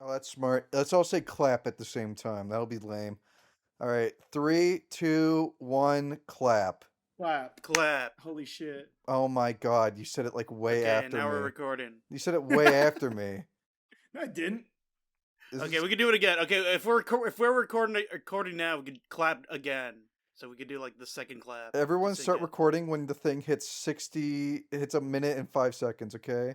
Oh, that's smart. Let's all say clap at the same time. That'll be lame. All right, 3, 2, 1, clap. Clap. Clap. Holy shit. Oh my God, you said it like way Okay, after now me. we're recording. You said it way after me. No, I didn't. Okay, we can do it again. Okay, if we're recording now, we could clap again. So we could do like the second clap. Everyone to start sync it. recording when the thing hits a minute and 5 seconds, okay?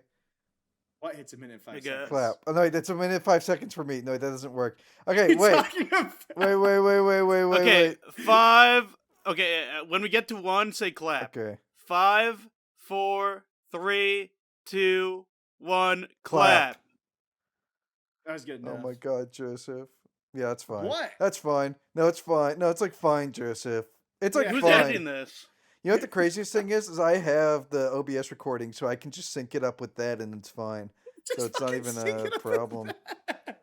What hits a minute and 5 I seconds? guess. Clap. Oh, no, that's a minute and 5 seconds for me. No, that doesn't work. Okay, What are wait. you talking about? Wait. Okay, 5. Okay, when we get to 1, say clap. Okay. 5, 4, 3, 2, 1, Clap. clap. That was good enough. Oh my God, Joseph. Yeah, that's fine. What? That's fine. No, it's fine. No, it's like fine, Joseph. It's like Yeah. Who's fine. editing this? You know what the craziest thing is I have the OBS recording, so I can just sync it up with that, and it's fine. Just So it's not fucking even sync a it up with problem. that.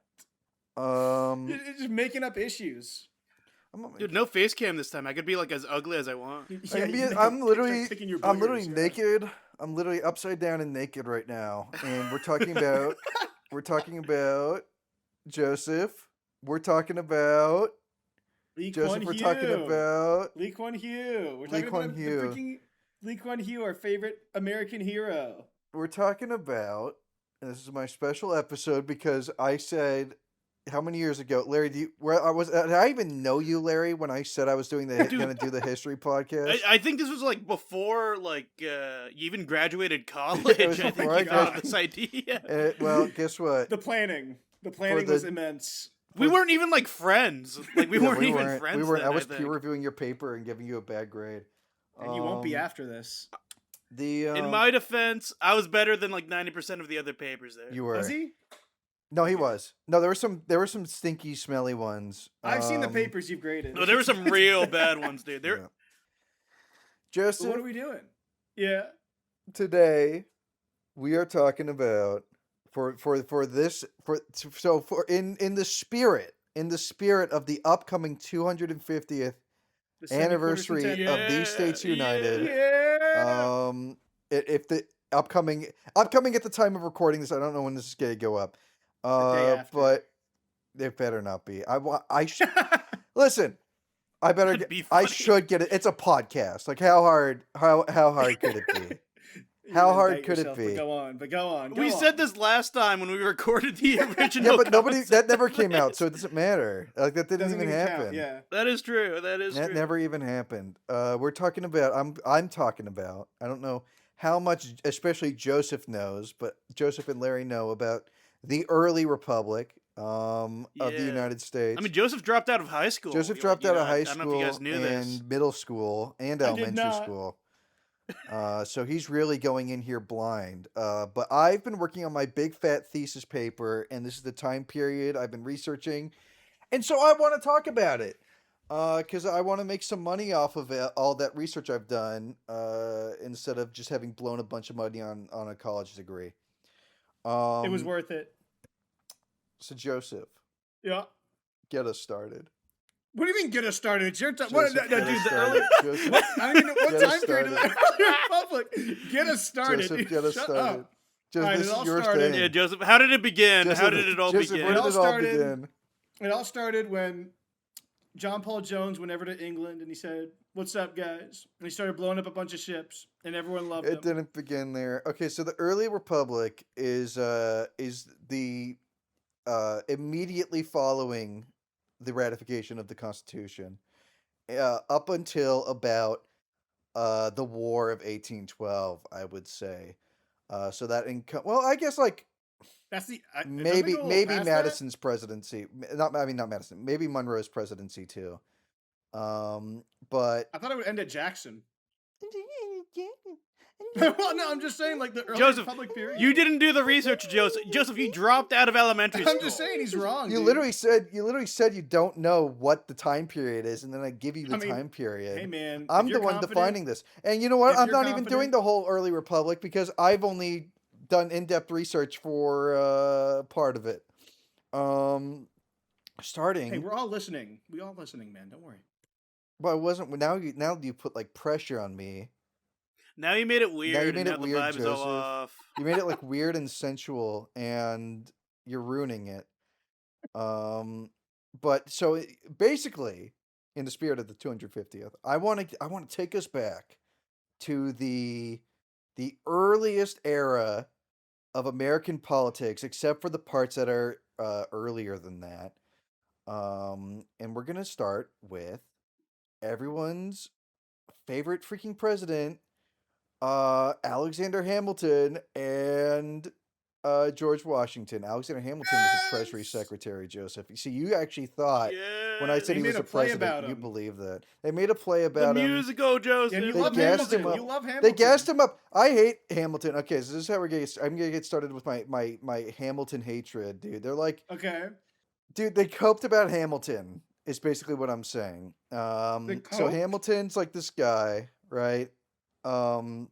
Um, You're just making up issues. Dude, no face cam this time. I could be like as ugly as I want. I'm literally boogers, yeah. naked. I'm literally upside down and naked right now, and we're talking about Joseph. We're talking about Lee Joseph. Kuan We're Yew. talking about Lee Kuan Yew. We're Lee talking Kuan about Yew. the freaking Lee Kuan Yew, our favorite American hero. we're talking about. And this is my special episode because I said. How many years ago, Larry? Did I even know you, Larry, when I said I was doing going to do the history podcast? I think this was like before, like you even graduated college. It was I think before you I thought of this idea. Well, guess what? The planning the- was immense. We weren't even like friends. Like we Yeah, weren't even friends. We weren't. Then, I was think. peer reviewing your paper and giving you a bad grade. And you won't be after this. In my defense, I was better than like 90% of the other papers there. You were. Was he? No, he was. No, there were some stinky, smelly ones. I've seen the papers you've graded. No, there were some real bad ones, dude. There. Yeah. Joseph, So what are we doing? Yeah. today we are talking about in the spirit of the upcoming 250th The anniversary semi-quartercentennial. of these States United. Yeah. If the upcoming at the time of recording this, I don't know when this is going to go up. day after. But it better not be. Listen. I better That'd be I funny. should get it. It's a podcast. Like how hard could it be? How You hard indict could it yourself, be? But go on. We said this last time when we recorded the original. Yeah, but nobody concept. that never came out, so it doesn't matter. Like that didn't Doesn't even count, happen. Yeah. That is true. That is That true. never even happened. We're talking about I'm talking about. I don't know how much especially Joseph knows, but Joseph and Larry know about the early republic of the Yeah. United States. I mean, Joseph dropped out of high school. Joseph dropped out of high I don't know if you school guys knew this. and middle school and I did elementary not. school. So he's really going in here blind. But I've been working on my big fat thesis paper, and this is the time period I've been researching. And so I want to talk about it because I want to make some money off of it, all that research I've done instead of just having blown a bunch of money on a college degree. It was worth it. So, Joseph, Yeah. get us started. What do you mean get us started? It's your time. Joseph, What, get dude, us the started. early. Joseph, What, I don't even know what Get us time period is started. the early republic. Get us started. Joseph, dude. get us Shut started. up. Joseph, Alright, this it is all your started- thing. Yeah, Joseph. How did it begin? How did it all Joseph, begin? where did all it all started- begin? It all started when John Paul Jones went over to England and he said, "What's up, guys?" And he started blowing up a bunch of ships, and everyone loved It him. didn't begin there. Okay, so the early republic is the immediately following the ratification of the Constitution, up until about the War of 1812, I would say. So that well, I guess like That's the maybe Madison's presidency, not Madison, maybe Monroe's presidency too. But I thought it would end at Jackson. Well, no, I'm just saying, like the early Joseph, republic period. you didn't do the research, Joseph. Joseph, you dropped out of elementary school. I'm just saying he's wrong. You dude. literally said you don't know what the time period is, and then I give you the time period. Hey man, I'm if the you're one confident- defining this. And you know what? if I'm you're not even doing confident- the whole early republic because I've only done in-depth research for part of it. Starting. Hey, we're all listening. We all listening, man. Don't worry. Well, it wasn't. Now you put like pressure on me. Now you made it weird. Now you and made now it the weird, vibe is all Joseph. off. You made it like weird and sensual, and you're ruining it. But so basically, in the spirit of the 250th, I want to take us back to the earliest era of American politics, except for the parts that are earlier than that. And we're gonna start with everyone's favorite freaking president, Alexander Hamilton and George Washington. Alexander Hamilton was a Treasury Yes! Secretary, Joseph. You see, you actually thought when I Yeah. said They he made was a a play president, about you him. believed that. They made a play The about him. musical, Joseph. And you They love gassed him Hamilton. up. You love They Hamilton. gassed him up. I hate Hamilton. Okay, so this is how I'm gonna get started with my Hamilton hatred, dude. They're like, Okay. dude, they coped about Hamilton. Is basically what I'm saying. They So coped? Hamilton's like this guy, right? Um,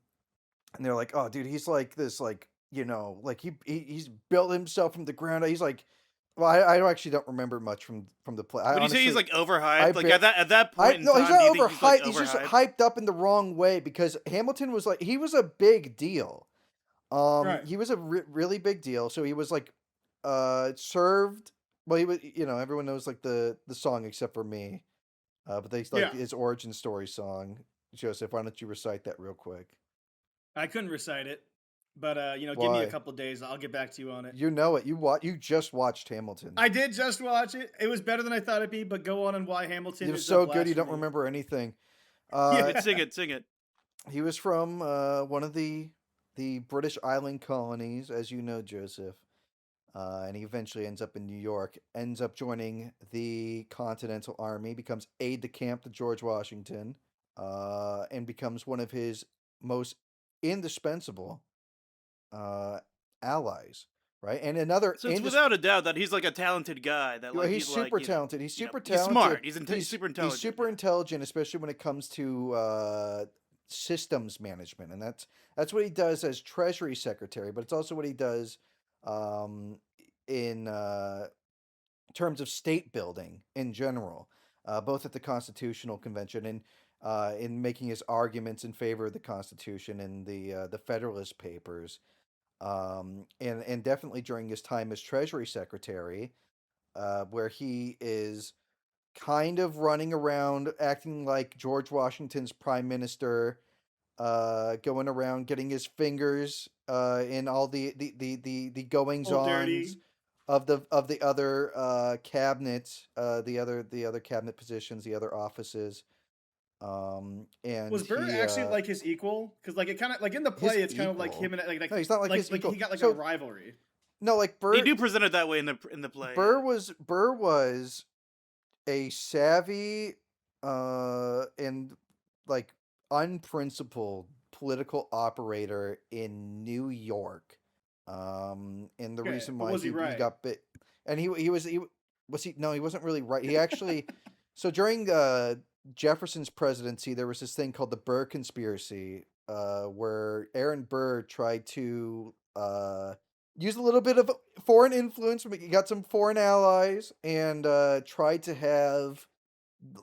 and they're like, oh, dude, he's like this, like like he's built himself from the ground up. He's like, well, I actually don't remember much from the play. I Would you say he's honestly, like overhyped? I Like bet. at that point in No, he's time, do not you think he's like overhyped. He's just overhyped? hyped up in the wrong way because Hamilton was like he was a big deal. Right. He was a really big deal. So he was like, served. Well, he was. Everyone knows like the song except for me. But they like Yeah. his origin story song. Joseph, why don't you recite that real quick? I couldn't recite it, but give me a Why? couple days. I'll get back to you on it. You know it. You just watched Hamilton. I did just watch it. It was better than I thought it'd be, but go on and why Hamilton It was is so a good you don't blasphemy. remember anything. Yeah. Sing it, sing it. He was from one of the British island colonies, as you know, Joseph. And he eventually ends up in New York, ends up joining the Continental Army, becomes aide de camp to George Washington, and becomes one of his most indispensable uh, allies, right? And another So it's without a doubt that he's like a talented guy. That well, like he's he's like super talented. He's super he's talented. smart. He's super He's intelligent. super yeah. intelligent, especially when it comes to systems management, and that's what he does as Treasury Secretary. But it's also what he does um, in terms of state building in general, both at the Constitutional Convention and in making his arguments in favor of the Constitution in the Federalist Papers, and definitely during his time as Treasury Secretary, where he is kind of running around acting like George Washington's prime minister, going around getting his fingers in all the goings Old ons dirty. of the other cabinets, the other cabinet positions, the other offices. And Was Burr he actually like his equal? Because like it kind of like in the his play, it's kind of like equal. him and No, he's not like his like equal. he got like a So rivalry. no, like They Burr do present it that way in the play. Burr Yeah. was a savvy and like unprincipled political operator in New York. And the Okay, reason but why was he he right? got bit, and he was he no, he wasn't really right. He actually so during Jefferson's presidency there was this thing called the Burr conspiracy, where Aaron Burr tried to use a little bit of foreign influence. He got some foreign allies and tried to have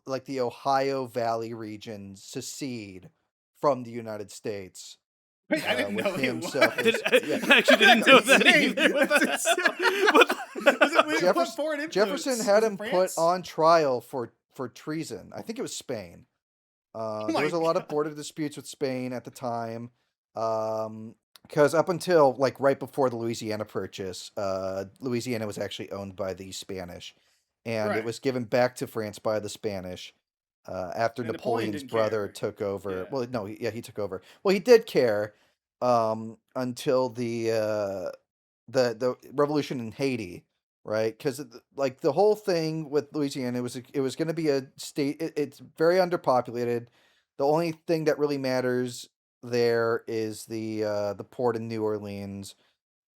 like the Ohio Valley region secede from the United States. Wait, I didn't With know he himself was. as I actually didn't know that Insane. either. What the That's hell? insane. What the- Was it weird? What foreign influence? Jefferson had Was it him put France? on trial for treason. I think it was Spain. Oh There my was a lot of god. border disputes with Spain at the time. Because up until like right before the Louisiana Purchase, Louisiana was actually owned by the Spanish, and it Right. was given back to France by the Spanish after And Napoleon Napoleon's didn't brother care. took over. Yeah. Well, no, he took over. Well, he did care until the revolution in Haiti, right? Because like the whole thing with Louisiana, it was going to be a state. It's very underpopulated. The only thing that really matters there is the port in New Orleans,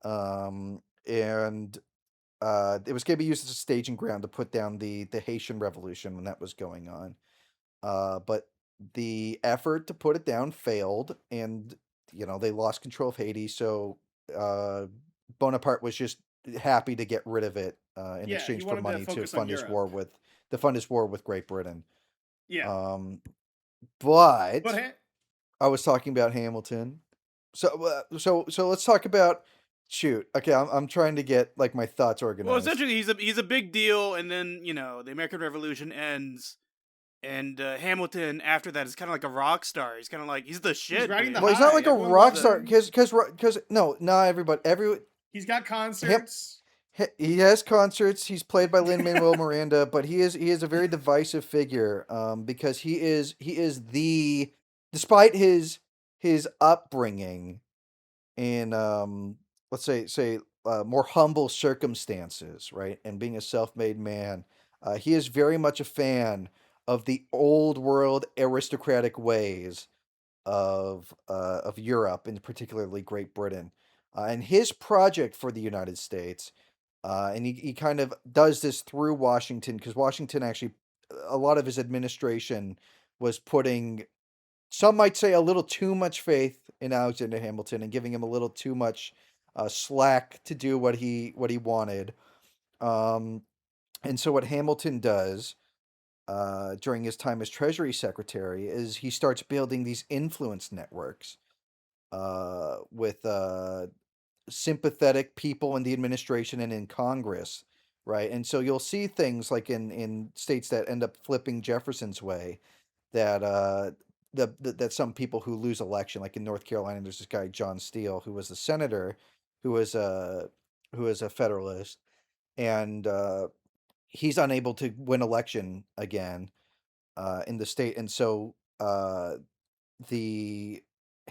and it was going to be used as a staging ground to put down the Haitian Revolution when that was going on. But the effort to put it down failed, and they lost control of Haiti. So uh, Bonaparte was just happy to get rid of it in Yeah, he exchange for wanted to money to focus on Europe. fund his war with Great Britain. Yeah. But But I was talking about Hamilton. So let's talk about Shoot. Okay, I'm trying to get like my thoughts Well, organized. essentially, he's a big deal, and then the American Revolution ends, and Hamilton after that is kind of like a rock star. He's kind of like he's the shit. riding the Well, dude. he's not high. like a Everyone rock loves star him. because no, not everybody. He's got Ham, concerts. he has concerts. He's played by Lin-Manuel Miranda, but he is a very divisive figure. Because he is the despite his upbringing in let's say more humble circumstances, right, and being a self-made man, he is very much a fan of the old world aristocratic ways of Europe, and particularly Great Britain. And his project for the United States, and he kind of does this through Washington, because Washington actually, a lot of his administration was putting, some might say, a little too much faith in Alexander Hamilton and giving him a little too much slack to do what he wanted. Um, and so what Hamilton does during his time as Treasury Secretary is he starts building these influence networks with sympathetic people in the administration and in Congress, right? And so you'll see things like in states that end up flipping Jefferson's way, that that some people who lose election, like in North Carolina, there's this guy John Steele who was a senator, who was a Federalist, and he's unable to win election again in the state, and so the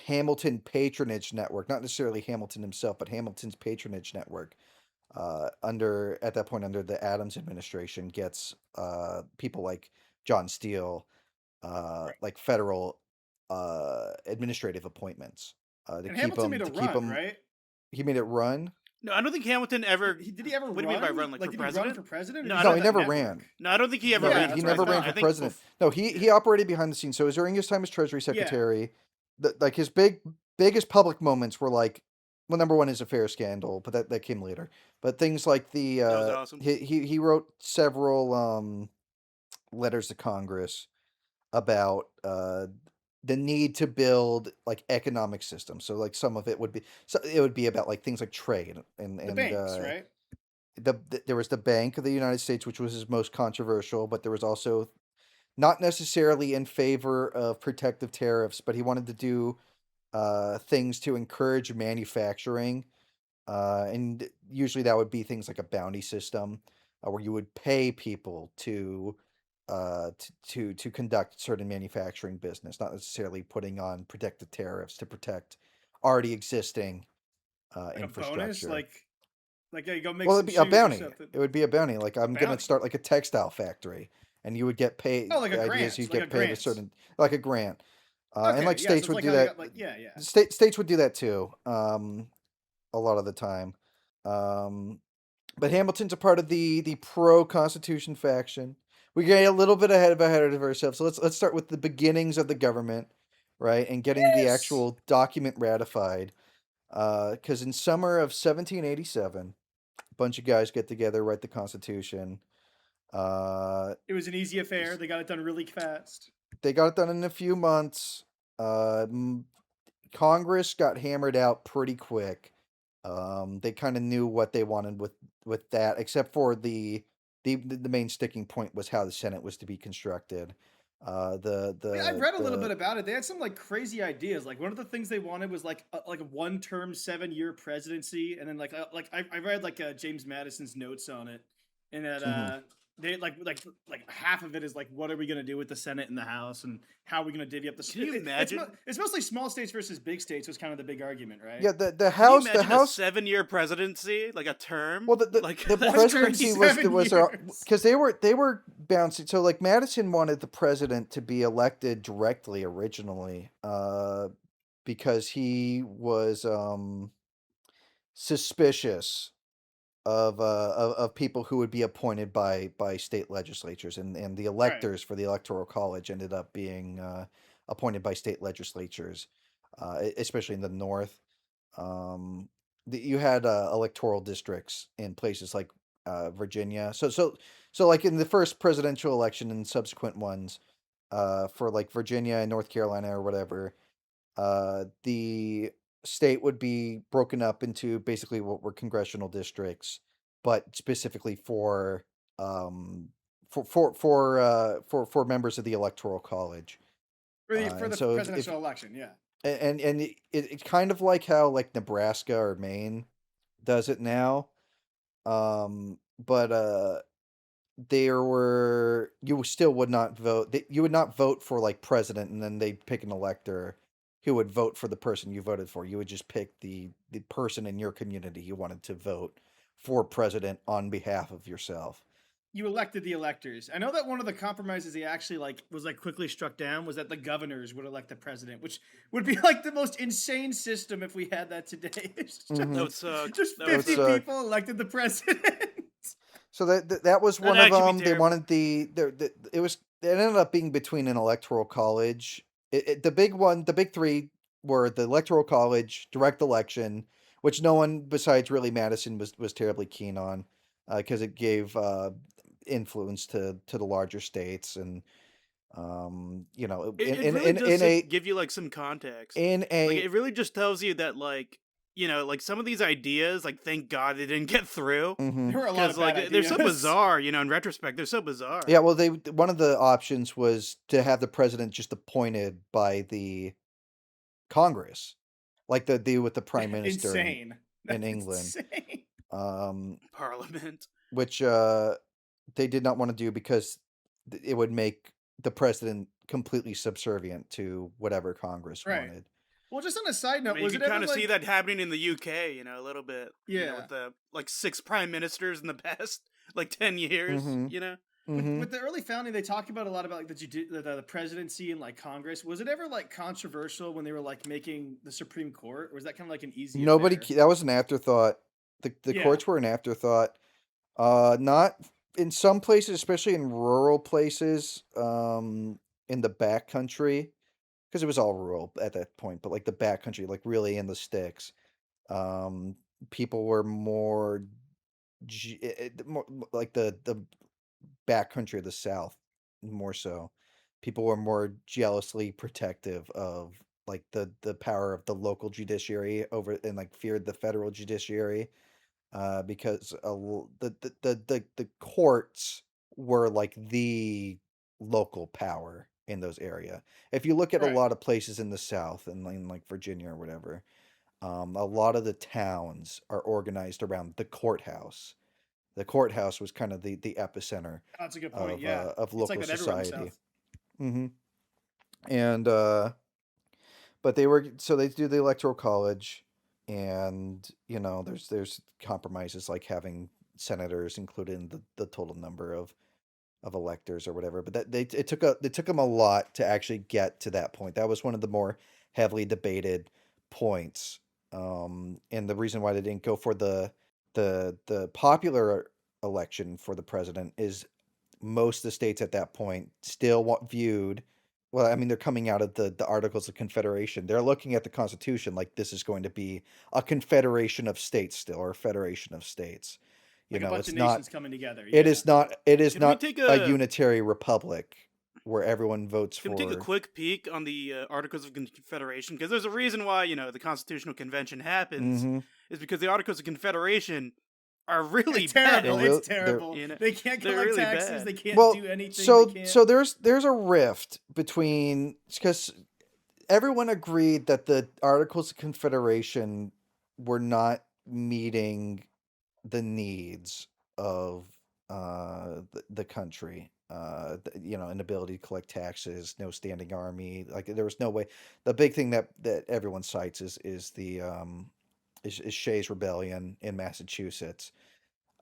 Hamilton Patronage Network, not necessarily Hamilton himself, but Hamilton's Patronage Network, under at that point under the Adams administration, gets people like John Steele, Right. like federal administrative appointments to And keep Hamilton him made a to keep run, him. right? He made it run. No, I don't think Hamilton ever. Did he ever What do run? you mean by run? Like for did he run president? for president? Or No, did I he No, don't. he have that never network? ran. No, I don't think he ever No, Yeah, ran. he that's for what I never president. ran thought. for I think president. No, he operated behind the scenes. So it was during his time as Treasury Yeah. Secretary, like his biggest public moments were like, well, number one, his affair scandal, but that came later. But things like that was awesome. he wrote several letters to Congress about the need to build like economic systems. So like some of it would be, so it would be about like things like trade The banks, right? there was the Bank of the United States, which was his most controversial, but there was also not necessarily in favor of protective tariffs, but he wanted to do things to encourage manufacturing, and usually that would be things like a bounty system, where you would pay people to conduct certain manufacturing business, not necessarily putting on protective tariffs to protect already existing Like a bonus, infrastructure. like yeah, you go make Well, some it'd be a shoes or bounty. something. It would be a bounty. Like, A I'm gonna bounty. start like a textile factory, and you would get paid. Oh, like a The idea grant, is you'd like a get paid a grant. certain, like a grant, and Okay, like yeah. So states it's would like do how they that. got like yeah. States would do that too. A lot of the time. Um, but Hamilton's a part of the pro Constitution faction. We get a little bit ahead of ourselves. So let's start with the beginnings of the government, right, and getting the Yes. actual document ratified. Because in summer of 1787, a bunch of guys get together, write the Constitution. Uh, It was an easy affair. They got it done really fast. they got it done in a few months. Congress got hammered out pretty quick. They kind of knew what they wanted with that, except for the main sticking point was how the Senate was to be constructed. I've read a little bit The about it. They had some like crazy ideas. Like one of the things they wanted was like a one-term 7-year presidency, and then I read like James Madison's notes on it, and that Mhm. they like half of it is like what are we gonna do with the Senate and the House, and how are we gonna divvy up the? Can you imagine? It's mostly small states versus big states was kind of the big argument, right? Yeah, the Can you House imagine a House. 7-year presidency, like a term? Well, the Like the that's presidency crazy. was 7 years. because they were bouncing. So like Madison wanted the president to be elected directly originally, because he was suspicious of people who would be appointed by state legislatures, and the Right. electors for the electoral college ended up being appointed by state legislatures, especially in the North. Um, you had electoral districts in places like Virginia. So like in the first presidential election and subsequent ones, for like Virginia and North Carolina or whatever, the state would be broken up into basically what were congressional districts, but specifically um for members of the electoral college. For And the so if presidential election. Yeah. and it's kind of like how like Nebraska or Maine does it now. But there were you still would not vote. You would not vote for like president, and then they'd pick an elector who would vote for the person you voted for. You would just pick the person in your community you wanted to vote for president on behalf of yourself. You elected the electors. I know that one of the compromises he actually was quickly struck down was that the governors would elect the president, which would be like the most insane system if we had that today. It's That Mhm. would suck. just That would 50 suck. people elected the president. So that was That'd one of actually be them. They terrible. wanted it ended up being between an electoral college. The big one, the big three were the electoral college, direct election, which no one besides really Madison was terribly keen on, because it gave influence to the larger states, and It really does give you like some context. in Like a it really just tells you that like like some of these ideas, like thank God they didn't get through. mhm. There were a lot Because of bad like they're so ideas. bizarre, in retrospect, they're so bizarre. Yeah, well, one of the options was to have the president just appointed by the Congress, like the with the prime minister Insane. in That's England, insane. Parliament. which they did not want to do because it would make the president completely subservient to whatever Congress Right. wanted. Well, just on a side I note, mean, was you it can ever kind of see like that happening in the UK, a little bit. Yeah. With the like 6 prime ministers in the past like 10 years. Mhm. with, Hmm. with the early founding, they talk about a lot about like the presidency and like Congress. Was it ever like controversial when they were like making the Supreme Court, or was that kind of like an easy Nobody. affair? That was an afterthought. The Yeah. courts were an afterthought. Not in some places, especially in rural places, in the back country, because it was all rural at that point, but like the back country, like really in the sticks, um, people were more, like the back country of the South, more so. People were more jealously protective of like the power of the local judiciary over, and like feared the federal judiciary, because the courts were like the local power in those area. If you look at a Right. lot of places in the South and like Virginia or whatever, a lot of the towns are organized around the courthouse. The courthouse was kind of the epicenter That's a good point. Yeah. of It's like local that everywhere in the society. South. Hmm. And but they do the electoral college, and there's compromises like having senators included in the total number of electors or whatever. But it took them a lot to actually get to that point. That was one of the more heavily debated points. And the reason why they didn't go for the popular election for the president is most of the states at that point still viewed, well, I mean, they're coming out of the Articles of Confederation. They're looking at the Constitution like this is going to be a confederation of states still, or a federation of states. Like a bunch It's of not. nations coming together. It Yeah. is not. It is Can we not take a a unitary republic where everyone votes Can we take a for. quick peek on the Articles of Confederation? Because there's a reason why the Constitutional Convention happens, Hmm. is because the Articles of Confederation are really It's terrible. bad. It's terrible. You know, They can't they're collect really taxes. bad. They can't Well, do anything. so They can't. so there's a rift between, because everyone agreed that the Articles of Confederation were not meeting the needs of the country. Inability to collect taxes, no standing army. Like there was no way. The big thing that everyone cites is Shays' Rebellion in Massachusetts,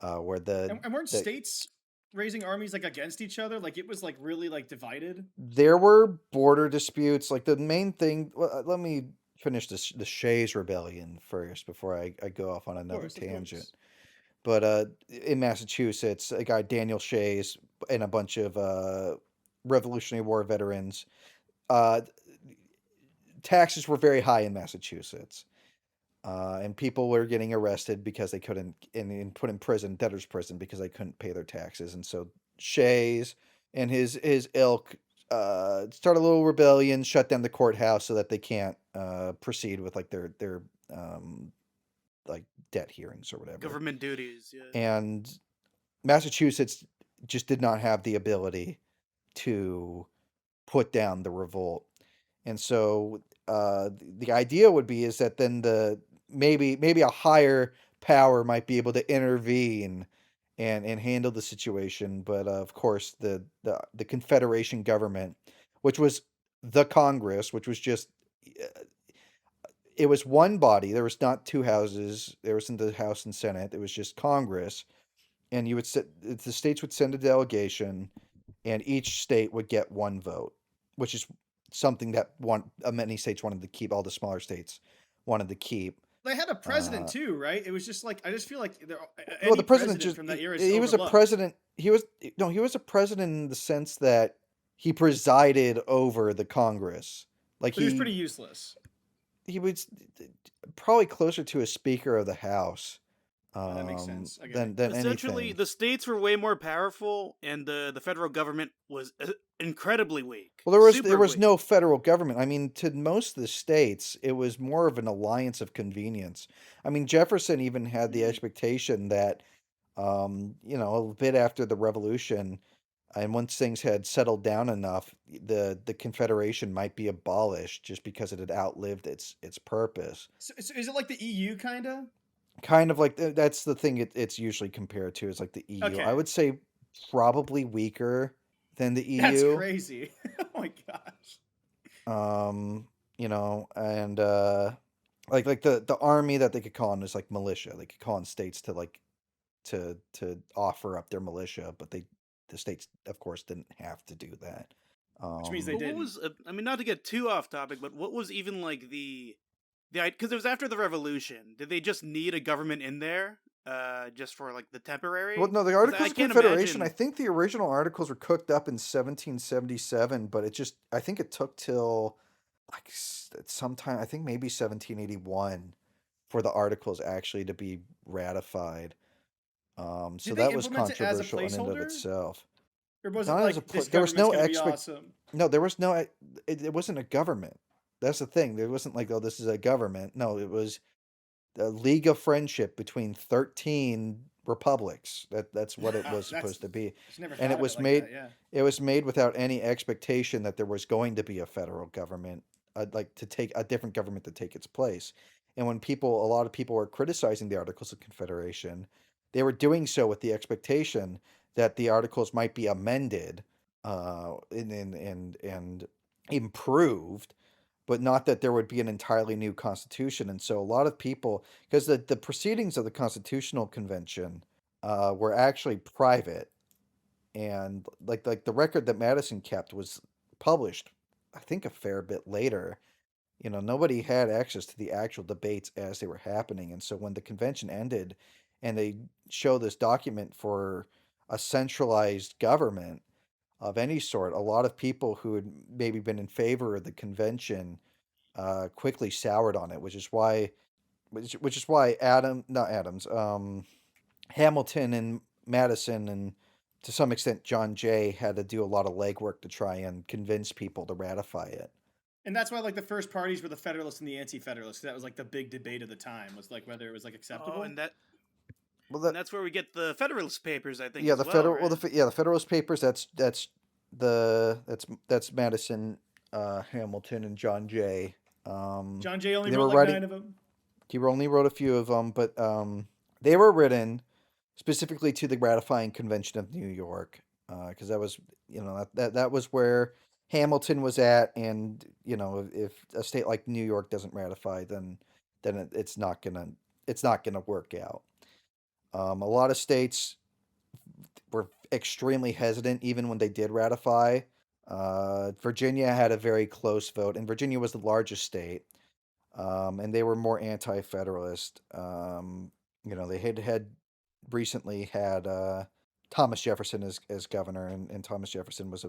where And weren't the states raising armies like against each other? Like it was like really like divided. there were border disputes. Like the main thing. Well, let me finish the Shays' Rebellion first before I go off on another Of tangent. course. But in Massachusetts, a guy Daniel Shays and a bunch of Revolutionary War veterans, uh, taxes were very high in Massachusetts, and people were getting arrested because they couldn't, and put in prison, debtor's prison, because they couldn't pay their taxes. And so Shays and his ilk start a little rebellion, shut down the courthouse so that they can't proceed with like their like debt hearings or whatever. Government duties, yeah. And Massachusetts just did not have the ability to put down the revolt. And so the idea would be is that then maybe a higher power might be able to intervene and handle the situation. But of course, the Confederation government, which was the Congress, which was just it was one body. There was not two houses. There wasn't the House and Senate. It was just Congress, and the states would send a delegation, and each state would get one vote, which is something that many states wanted to keep. All the smaller states wanted to keep. They had a president too, right? It was just like I just feel like Well, the president just from that era is he was a overlooked. president. He was a president in the sense that he presided over the Congress. Like But he was pretty useless. he was probably closer to a speaker of the House. That makes sense. I get Than it. than Essentially, anything. the states were way more powerful, and the federal government was incredibly weak. Well, there Super was weak. no federal government. I mean, to most of the states, it was more of an alliance of convenience. I mean, Jefferson even had the Mhm. expectation that, a bit after the Revolution, and once things had settled down enough, the Confederation might be abolished just because it had outlived its purpose. So is it like the EU kind of? Kind of like that's the thing it's usually compared to is like the EU. I Okay, would say probably weaker than the that's EU. crazy. Oh my gosh. And like the army that they could call in is like militia. They could call in states to like to offer up their militia, but the states of course didn't have to do that. Which means they But what didn't. was? I mean, not to get too off topic, but what was even like the because it was after the revolution. Did they just need a government in there, just for like the temporary? Well, no, the 'Cause Articles I of can't Confederation, I imagine. think the original articles were cooked up in 1777, but I think it took till like sometime, I think maybe 1781 for the articles actually to be ratified. So Did they that was implement it as a controversial in and of placeholder, itself. or was it Not as a like this there was government's no gonna be awesome? no, there was no it wasn't a government. That's the thing. There wasn't like, oh, this is a government. No, it was a league of friendship between 13 republics. That's what it was That's supposed to be. I just never And thought of it like that. Yeah. it was made without any expectation that there was going to be a federal government, like to take a different government to take its place. And when a lot of people were criticizing the Articles of Confederation, they were doing so with the expectation that the articles might be amended, and improved, but not that there would be an entirely new constitution. And so a lot of people, because the proceedings of the Constitutional Convention were actually private, and like the record that Madison kept was published, I think, a fair bit later. Nobody had access to the actual debates as they were happening, and so when the convention ended, and they show this document for a centralized government of any sort, a lot of people who had maybe been in favor of the convention quickly soured on it, which is why not Adams, Hamilton and Madison, and to some extent John Jay, had to do a lot of legwork to try and convince people to ratify it. And that's why like the first parties were the Federalists and the Anti-Federalists. That was like the big debate of the time, was like whether it was like Oh, acceptable. Well, and that's where we get the Federalist Papers, I think, yeah, as well, right? the Federalist Papers. That's Madison, Hamilton, and John Jay. John Jay only They wrote were like writing. 9 of them. He only wrote a few of them, but they were written specifically to the ratifying convention of New York, because that was that was where Hamilton was at, and if a state like New York doesn't ratify, then it's not gonna work out. A lot of states were extremely hesitant even when they did ratify. Virginia had a very close vote, and Virginia was the largest state, and they were more anti-federalist. They had recently had Thomas Jefferson as governor, and Thomas Jefferson was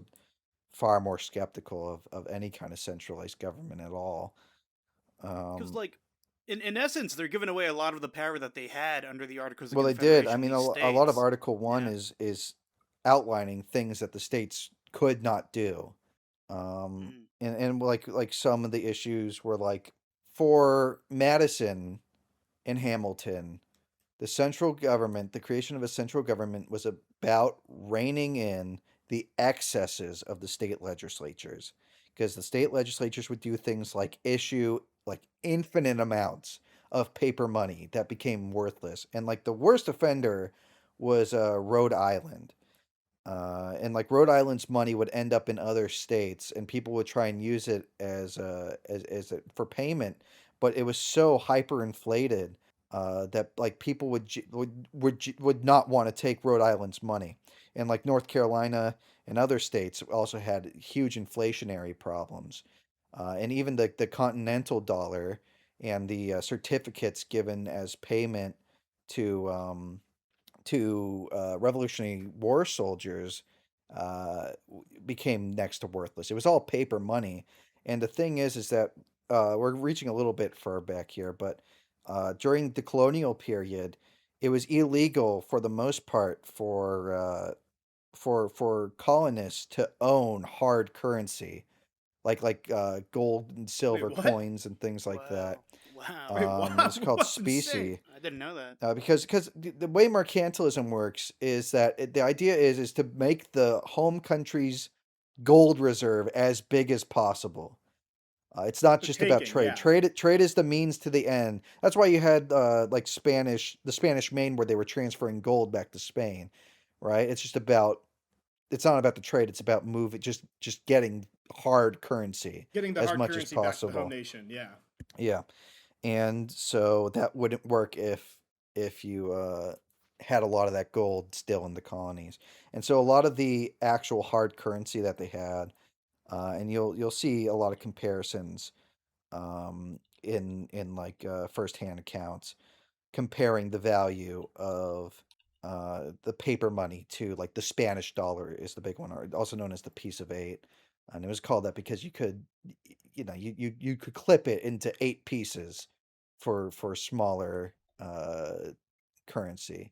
far more skeptical of any kind of centralized government at all. Because like, in essence, they're giving away a lot of the power that they had under the Articles of Well, they did. I Confederation. mean, These a lot of states. Article 1 Yeah. is outlining things that the states could not do. Mm. And like some of the issues were like for Madison and Hamilton, the central government, the creation of a central government was about reining in the excesses of the state legislatures. Because the state legislatures would do things like issue like infinite amounts of paper money that became worthless. And like the worst offender was Rhode Island. And like Rhode Island's money would end up in other states, and people would try and use it for payment, but it was so hyperinflated that like people would not want to take Rhode Island's money, and like North Carolina and other states also had huge inflationary problems, and even the continental dollar and the certificates given as payment to Revolutionary War soldiers became next to worthless. It was all paper money, and the thing is that we're reaching a little bit far back here, but during the colonial period, it was illegal for the most part for colonists to own hard currency, like gold and Wait, silver what? coins and things like that. Wow. Wow. Wait, wow, It's called whoa, insane. specie. I didn't know that. Because the way mercantilism works is that the idea is to make the home country's gold reserve as big as possible. It's not The just about taking, trade. yeah. Trade is the means to the end. That's why you had like the Spanish Main, where they were transferring gold back to Spain, right? It's not about the trade. It's about just getting hard currency Getting the as hard much as currency back to the home possible. nation, yeah. Yeah. And so that wouldn't work if you had a lot of that gold still in the colonies. And so a lot of the actual hard currency that they had, and you'll see a lot of comparisons in like firsthand accounts comparing the value of the paper money to like the Spanish dollar is the big one, or also known as the piece of eight. And it was called that because you could, you could clip it into 8 pieces for smaller currency.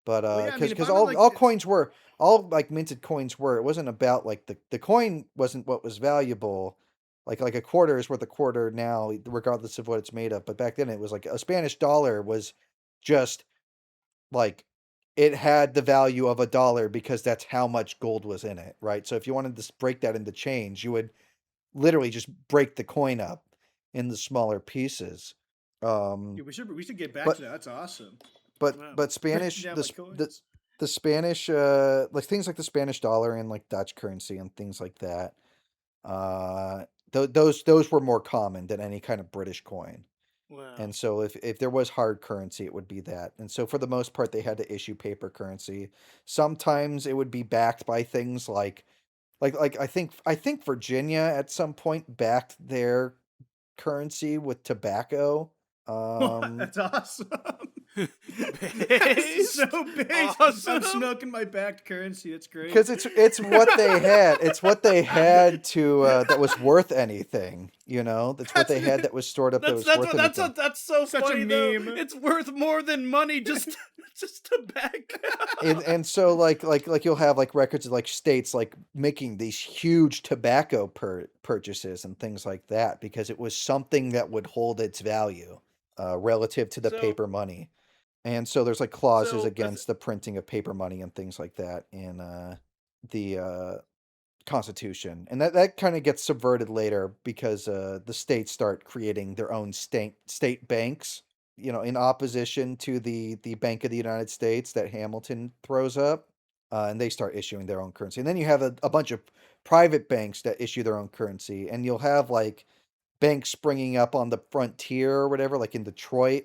But Well, yeah, I mean, if because I'm in all like, coins were all like minted coins were, it wasn't about like the coin wasn't what was valuable. Like a quarter is worth a quarter now, regardless of what it's made of. But back then, it was like a Spanish dollar was just like it had the value of a dollar because that's how much gold was in it, right? So if you wanted to break that into change, you would literally just break the coin up in the smaller pieces. Um, yeah, we should get back to but that. That's awesome. Wow. but Breaking Spanish down like coins. the Spanish like things like the Spanish dollar and like Dutch currency and things like that. Uh, those were more common than any kind of British coin. Wow. And so if there was hard currency, it would be that. And so for the most part, they had to issue paper currency. Sometimes it would be backed by things like I think Virginia at some point backed their currency with tobacco. Um, That's awesome. That's Based. so big. Awesome. I'm smoking my backed currency. That's great. because it's what they had. It's what they had to that was worth anything. That's what That's they had that was stored up that That's was worth that's anything. that's so Such a funny though. meme. It's worth more than money just tobacco. And so like you'll have like records of like states like making these huge tobacco purchases and things like that because it was something that would hold its value relative to the So paper money. And so there's like clauses so against the printing of paper money and things like that in the Constitution. And that kind of gets subverted later because the states start creating their own state banks, in opposition to the Bank of the United States that Hamilton throws up. And they start issuing their own currency. And then you have a bunch of private banks that issue their own currency. And you'll have like banks springing up on the frontier or whatever, like in Detroit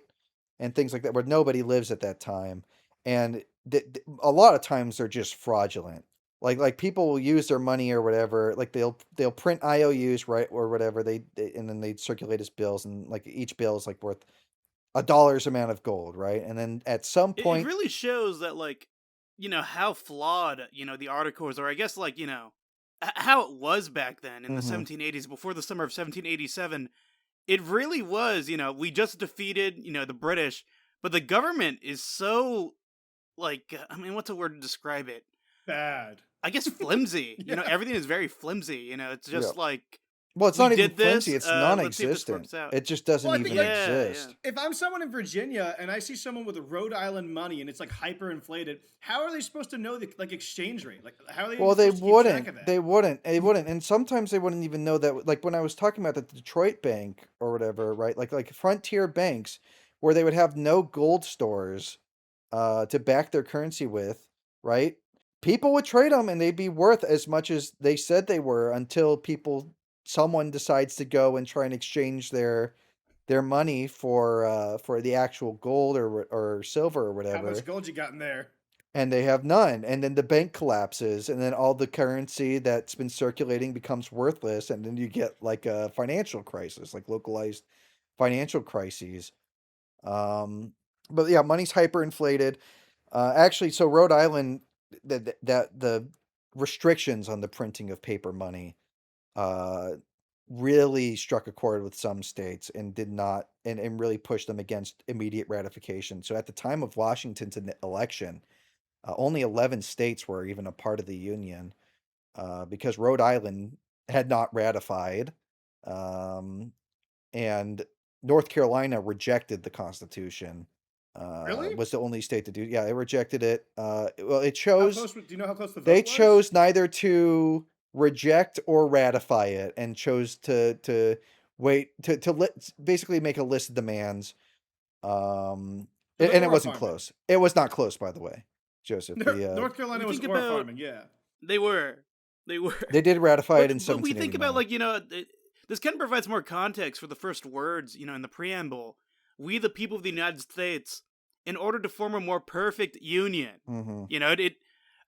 and things like that, where nobody lives at that time. And a lot of times they're just fraudulent. Like people will use their money or whatever. Like they'll print IOUs, right, or whatever. And then they circulate as bills, and like each bill is like worth a dollar's amount of gold, right? And then at some it point, really shows that like how flawed the articles, or I guess like how it was back then in the mhm. 1780s before the summer of 1787. It really was, we just defeated the British, but the government is so like I mean, what's a word to describe it? bad. I guess flimsy. Yeah. Everything is very flimsy. It's Yeah. just like Well, it's we not even did flimsy. this. It's Let's see if this non-existent. works out. It just doesn't Well, I think, even like, Yeah. exist. if I'm someone in Virginia and I see someone with Rhode Island money and it's like hyperinflated, how are they supposed to know the like exchange rate? Like, how are they even Well, they supposed to keep track wouldn't. of that? They wouldn't. They wouldn't. And sometimes they wouldn't even know that. Like when I was talking about the Detroit Bank or whatever, right? Like frontier banks, where they would have no gold stores, to back their currency with, right? People would trade them, and they'd be worth as much as they said they were until someone decides to go and try and exchange their money for the actual gold or silver or How whatever, much gold you got in there? and they have none, and then the bank collapses, and then all the currency that's been circulating becomes worthless, and then you get like a financial crisis, like localized financial crises. um but yeah, money's hyperinflated. Actually, so Rhode Island, that the restrictions on the printing of paper money uh really struck a chord with some states and did not and really pushed them against immediate ratification. So at the time of Washington's election, only 11 states were even a part of the Union, because Rhode Island had not ratified, um, and North Carolina rejected the Constitution. Really? Was the only state to do. Yeah, it rejected it. Well, it How chose. close? Do you know how close the They vote was? chose neither to reject or ratify it, and chose to wait basically make a list of demands. Um, So the and it oral wasn't farming. close. It was not close, by the way, Joseph. North Carolina We was think oral about farming. Yeah. they were, they were, they did ratify it in but we think about 1789. this kind of provides more context for the first words, in the preamble. We, the people of the United States, in order to form a more perfect union. Mm-hmm. It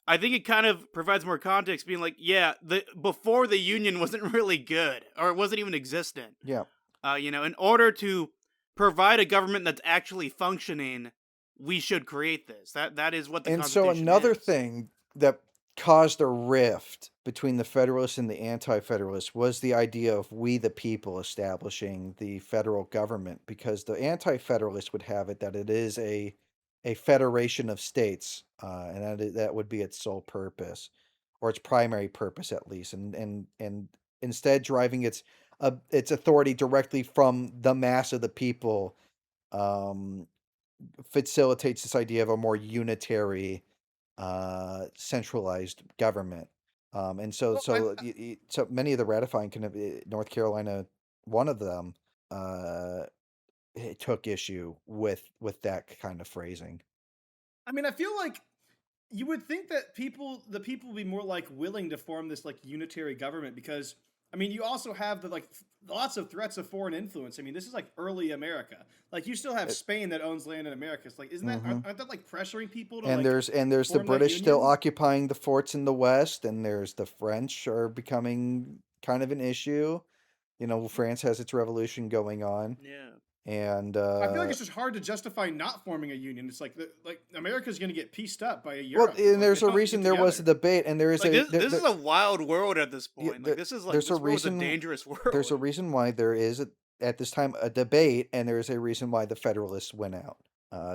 I think it kind of provides more context, being like, yeah, the before the union wasn't really good, or it wasn't even existent. Yeah. In order to provide a government that's actually functioning, we should create this. That is what the And so Constitution another is. thing that caused a rift between the Federalists and the Anti-Federalists was the idea of we the people establishing the federal government, because the Anti-Federalists would have it that it is a federation of states, and that would be its sole purpose, or its primary purpose at least, and instead driving its authority directly from the mass of the people. Um, Facilitates this idea of a more unitary, centralized government. And so Well, so many of the ratifying North Carolina, one of them, uh, took issue with that kind of phrasing. I mean, I feel like you would think that the people would be more like willing to form this like unitary government because I mean, you also have the like lots of threats of foreign influence. I mean, this is like early America. Like you still have It, Spain that owns land in America. It's like, isn't that hmm aren't that like pressuring people to And like there's the form that British still union? occupying the forts in the West, and there's the French are becoming kind of an issue. France has its revolution going on, Yeah. and I feel like it's just hard to justify not forming a union. It's like like America's going to get pieced up by well, Europe if and like they there's a don't reason get there was a together. debate, and there is Like a this is a wild world at this yeah, point. Like this is like there's a this world's a reason dangerous there's a world. reason why there is at this time a debate, and there is a reason why the Federalists win out,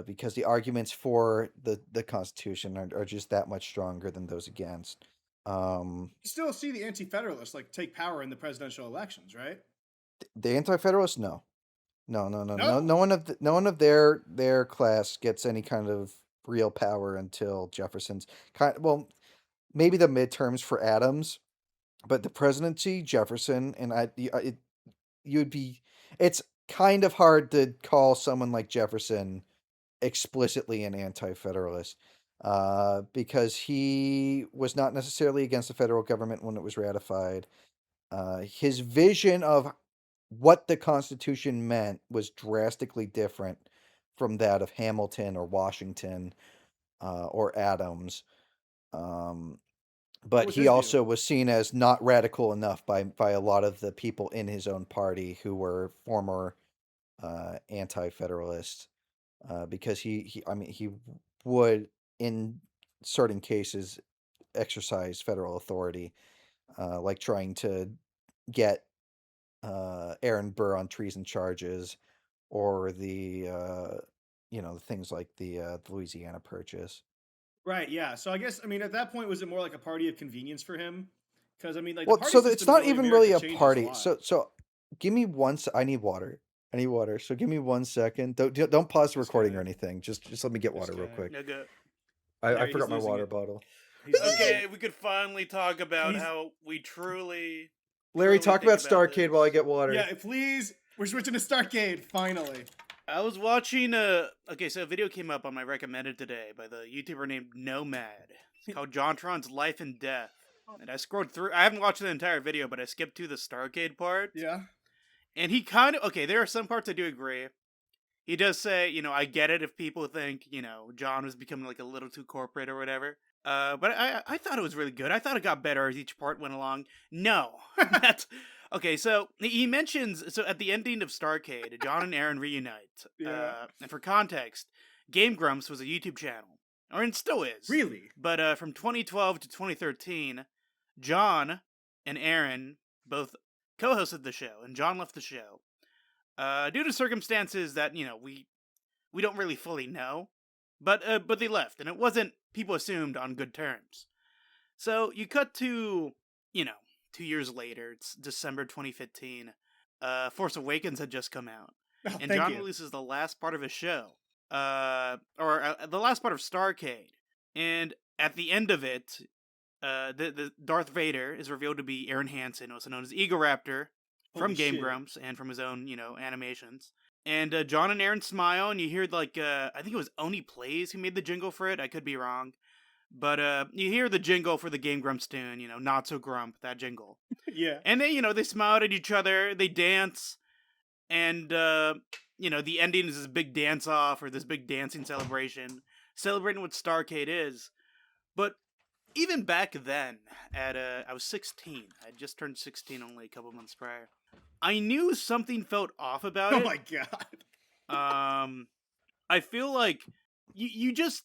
because the arguments for the Constitution are just that much stronger than those against. Um, You still see the anti-federalists like take power in the presidential elections, right? the Anti-Federalists, no, no, no, no, no, No. no one of their class gets any kind of real power until Jefferson's well, maybe the midterms for Adams, but the presidency, Jefferson, and you'd be it's kind of hard to call someone like Jefferson explicitly an anti-federalist, because he was not necessarily against the federal government when it was ratified. His vision of what the Constitution meant was drastically different from that of Hamilton or Washington, or Adams. Um, What but was he his view? also was seen as not radical enough by a lot of the people in his own party who were former, anti-federalists, because I mean, he would, in certain cases, exercise federal authority, like trying to get, Aaron Burr on treason charges, or things like the Louisiana Purchase. Right. Yeah. So I guess at that point, was it more like a party of convenience for him? Because like the Well, party so it's system in not early even America really a changes a party. lot. So give me I need water. I need water. So give me 1 second. Don't pause the This recording or guy. anything. Just let me get This water real guy. quick. No good. I There, he's forgot my losing water it. bottle. He's losing Okay, it. we could finally talk about He's- how we truly Larry, talk think about Starcade while I this. get water. Yeah. Please. We're switching to Starcade finally. I was watching okay, so a video came up on my recommended today by the YouTuber named Nomad. It's called Jontron's Life and Death. And I scrolled through. I haven't watched the entire video, but I skipped to the Starcade part. Yeah. And he kind of there are some parts I do agree. He does say, I get it if people think, John was becoming like a little too corporate or whatever. But I thought it was really good. I thought it got better as each part went along. No, that's okay. So he mentions at the ending of Starcade, John and Aaron reunite. Yeah. And for context, Game Grumps was a YouTube channel, or it still is. Really? But from 2012 to 2013, John and Aaron both co-hosted the show, and John left the show due to circumstances that we don't really fully know. But they left, and it wasn't, people assumed, on good terms. So you cut to 2 years later. It's December 2015. Force Awakens had just come out, Oh, and thank John you. releases the last part of his show, or the last part of Starcade, and at the end of it, the Darth Vader is revealed to be Aaron Hansen, also known as Egoraptor, from Holy Game shit. Grumps and from his own animations. And John and Aaron smile, and you hear like I think it was Oni Plays who made the jingle for it. I could be wrong, but you hear the jingle for the Game Grumps tune. Not so grump, that jingle. Yeah. And they smiled at each other. They dance, and the ending is this big dance off or this big dancing celebration, celebrating what Starcade is. But even back then, I was 16. I just turned 16 only a couple months prior. I knew something felt off about it. Oh my god. I feel like you just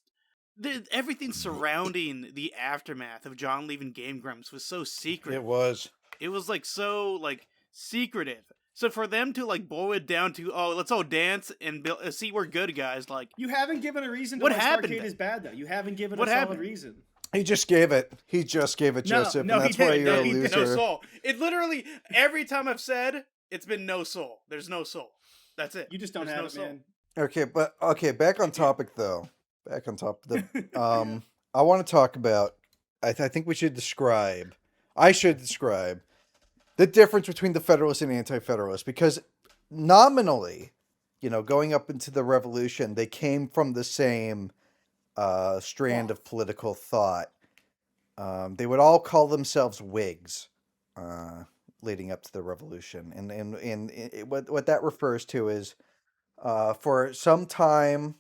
everything surrounding the aftermath of John leaving Game Grumps was so secret. It was. It was like so like secretive. So for them to like boil it down to let's all dance and see we're good guys, like You haven't given a reason to What why happened Starcade then? is bad, though. You haven't given What a solid happened? reason. He just gave it. He just gave it, No, Joseph, no, and he that's why didn't. you're No, a he didn't. no loser. soul. It literally every time I've said it's been no soul. There's no soul. That's it. You just don't There's have no it, soul. man. Okay, back on topic though. Back on top. I want to talk about. I think we should describe. I should describe the difference between the Federalists and Anti-Federalists, because nominally, going up into the Revolution, they came from the same strand of political thought. They would all call themselves Whigs, leading up to the Revolution, and what that refers to is, for some time,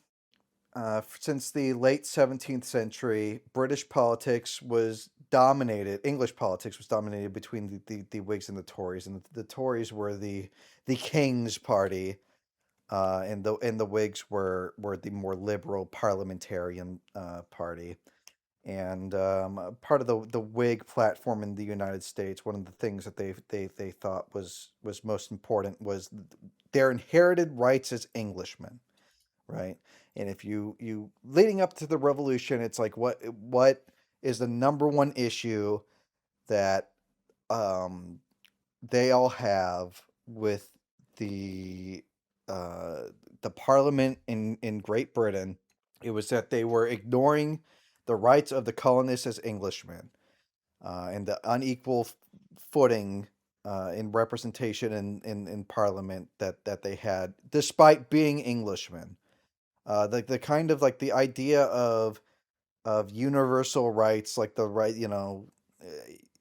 since the late 17th century, British politics was dominated. English politics was dominated between the Whigs and the Tories, and the Tories were the King's party, and the Whigs were the more liberal parliamentarian party. And part of the Whig platform in the United States, one of the things that they thought was most important was their inherited rights as Englishmen, right? And if you leading up to the Revolution, it's like what is the number one issue that they all have with the Parliament in Great Britain? It was that they were ignoring the rights of the colonists as Englishmen, and the unequal footing in representation in Parliament that they had, despite being Englishmen. The kind of like the idea of universal rights, like the right,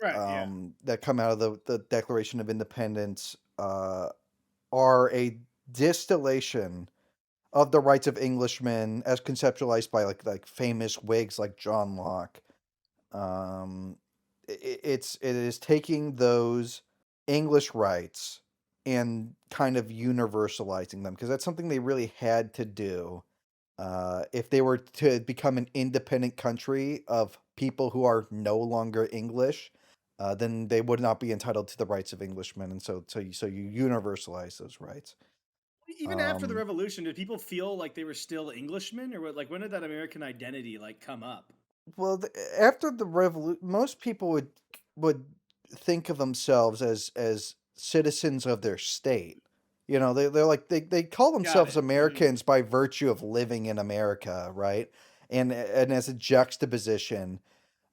Right, yeah. that come out of the Declaration of Independence, are a distillation of the rights of Englishmen as conceptualized by like famous Whigs like John Locke. Um, it is taking those English rights and kind of universalizing them, because that's something they really had to do if they were to become an independent country of people who are no longer English. Then they would not be entitled to the rights of Englishmen, and so you universalize those rights. Even after the Revolution, did people feel like they were still Englishmen, or what? Like, when did that American identity like come up? Well, after the revolution, most people would think of themselves as citizens of their state. You know, they're like they call Got themselves it. Hmm. Americans by virtue of living in America, right? And as a juxtaposition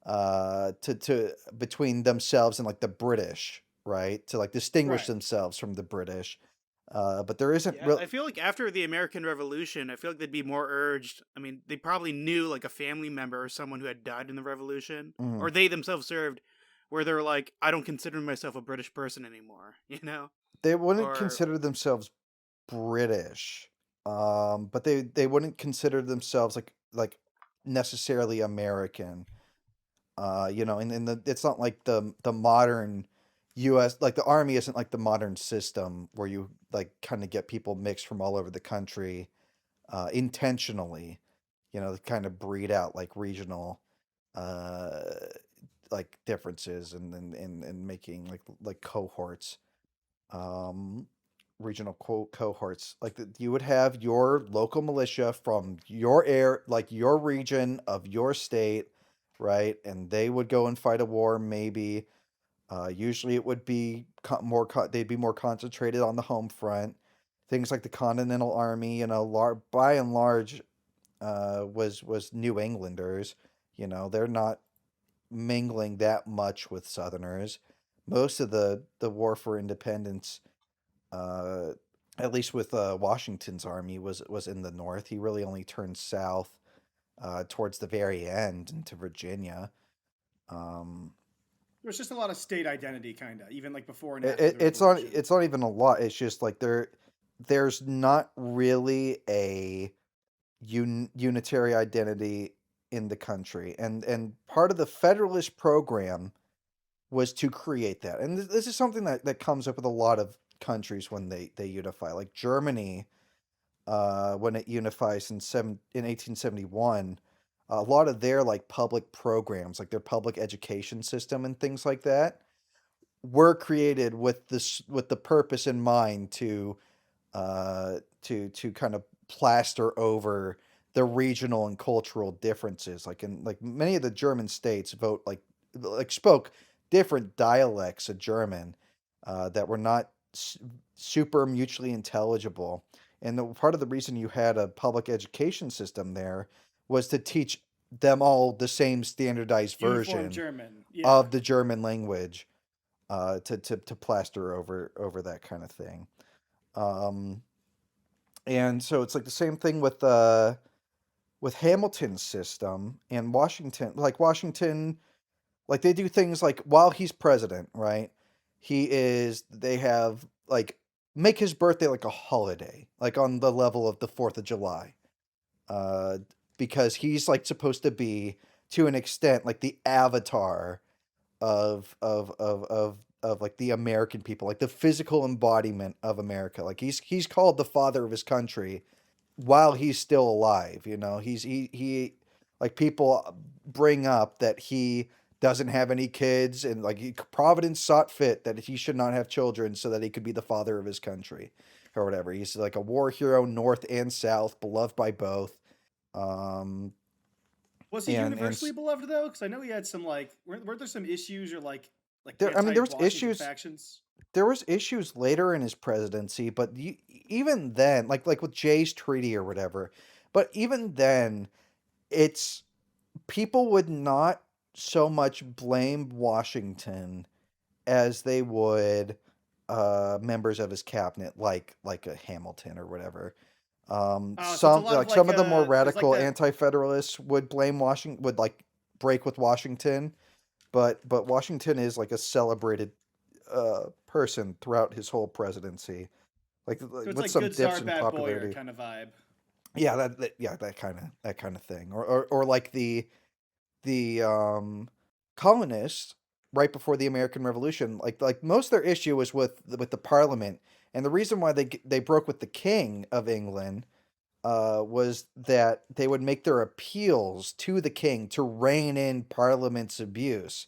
to between themselves and like the British, right? To like distinguish Right. themselves from the British. But there isn't Yeah, real. I feel like after the American Revolution, I feel like they'd be more urged. I mean, they probably knew like a family member or someone who had died in the Revolution, Mhm. or they themselves served, where they're like, I don't consider myself a British person anymore, you know? They wouldn't Or consider themselves British, but they wouldn't consider themselves like necessarily American. You know, and it's not like the modern U.S. like the army isn't like the modern system where you like kind of get people mixed from all over the country intentionally. You know, to kind of breed out like regional uh like differences and making like cohorts um, regional cohorts. Like you would have your local militia from your like your region of your state, right? And they would go and fight a war. Maybe usually it would be they'd be more concentrated on the home front. Things like the Continental Army, you know, by and large, was New Englanders. You know, they're not mingling that much with Southerners. Most of the war for independence uh, at least with Washington's army was in the north. He really only turned south towards the very end into Virginia. Um, There's just a lot of state identity, kind of, even like before and after the revolution. it's not even a lot. It's just like there's not really a unitary identity in the country, and part of the Federalist program was to create that. And this is something that comes up with a lot of countries when they unify. Like Germany, when it unifies in 1871, a lot of their like public programs, like their public education system and things like that, were created with the purpose in mind to kind of plaster over the regional and cultural differences. Like in like many of the German states spoke different dialects of German that were not super mutually intelligible. And part of the reason you had a public education system there was to teach them all the same standardized Uniform version German. Yeah. of the German language to plaster over that kind of thing. Um, and so it's like the same thing with Hamilton's system and Washington. Like Washington, like they do things like while he's president, right? They have like make his birthday like a holiday, like on the level of the 4th of July. Uh, because he's like supposed to be to an extent like the avatar of like the American people, like the physical embodiment of America. Like he's called the father of his country while he's still alive. You know, he like people bring up that he doesn't have any kids and like Providence sought fit that he should not have children so that he could be the father of his country or whatever. He's like a war hero, North and South, beloved by both. Um, Was he and universally beloved though? Because I know he had some like weren't there some issues or like there, I mean, anti-Washington factions? there was issues later in his presidency, but even then, like with Jay's treaty or whatever, but even then, it's people would not so much blame Washington as they would members of his cabinet, like a Hamilton or whatever. Oh, so it's a lot of Some like of the more there's like radical that. anti-federalists would blame Washington, would like break with Washington, but Washington is like a celebrated person throughout his whole presidency, So it's with like some good dips czar, in bad boyar popularity. kind of vibe. Yeah, yeah, that kind of thing, or like the colonists right before the American Revolution, like most of their issue was with the Parliament, and the reason why they broke with the King of England was that they would make their appeals to the King to rein in Parliament's abuse,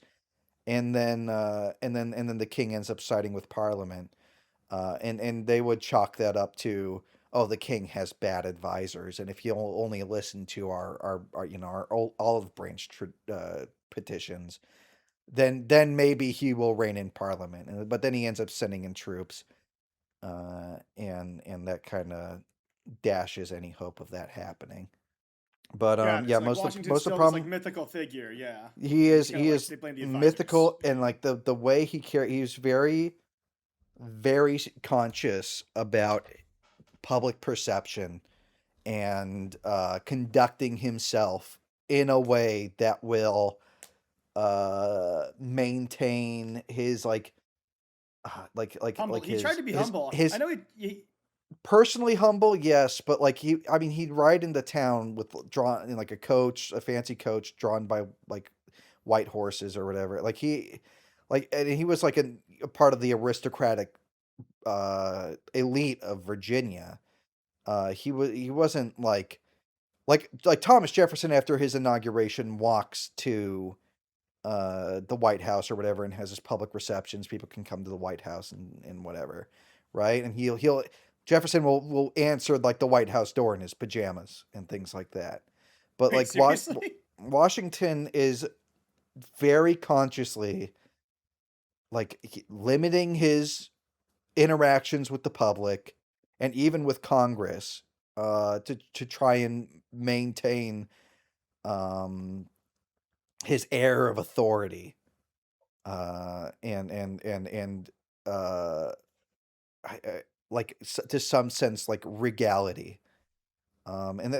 and then the King ends up siding with Parliament, and they would chalk that up to oh, the king has bad advisors, and if he'll only listen to our our olive branch petitions, then maybe he will reign in parliament. But then he ends up sending in troops, and that kind of dashes any hope of that happening. But Got it. yeah, So like Washington's most of the still this like problem, mythical figure, yeah. he They is just kind he of like is they blame the advisors. mythical, and like the way he's very conscious about public perception, and conducting himself in a way that will maintain his Humble. like He tried to be humble. I his know he personally humble, yes, but like he'd ride into town with drawn in like a fancy coach drawn by like white horses or whatever. And he was like a part of the aristocratic elite of Virginia. He wasn't like Thomas Jefferson after his inauguration walks to the White House or whatever and has his public receptions. People can come to the White House and whatever, right? And he'll Jefferson will answer like the White House door in his pajamas and things like that. But wait, like seriously? Washington is very consciously limiting his interactions with the public and even with Congress, to try and maintain um his air of authority, and uh to some sense like regality, and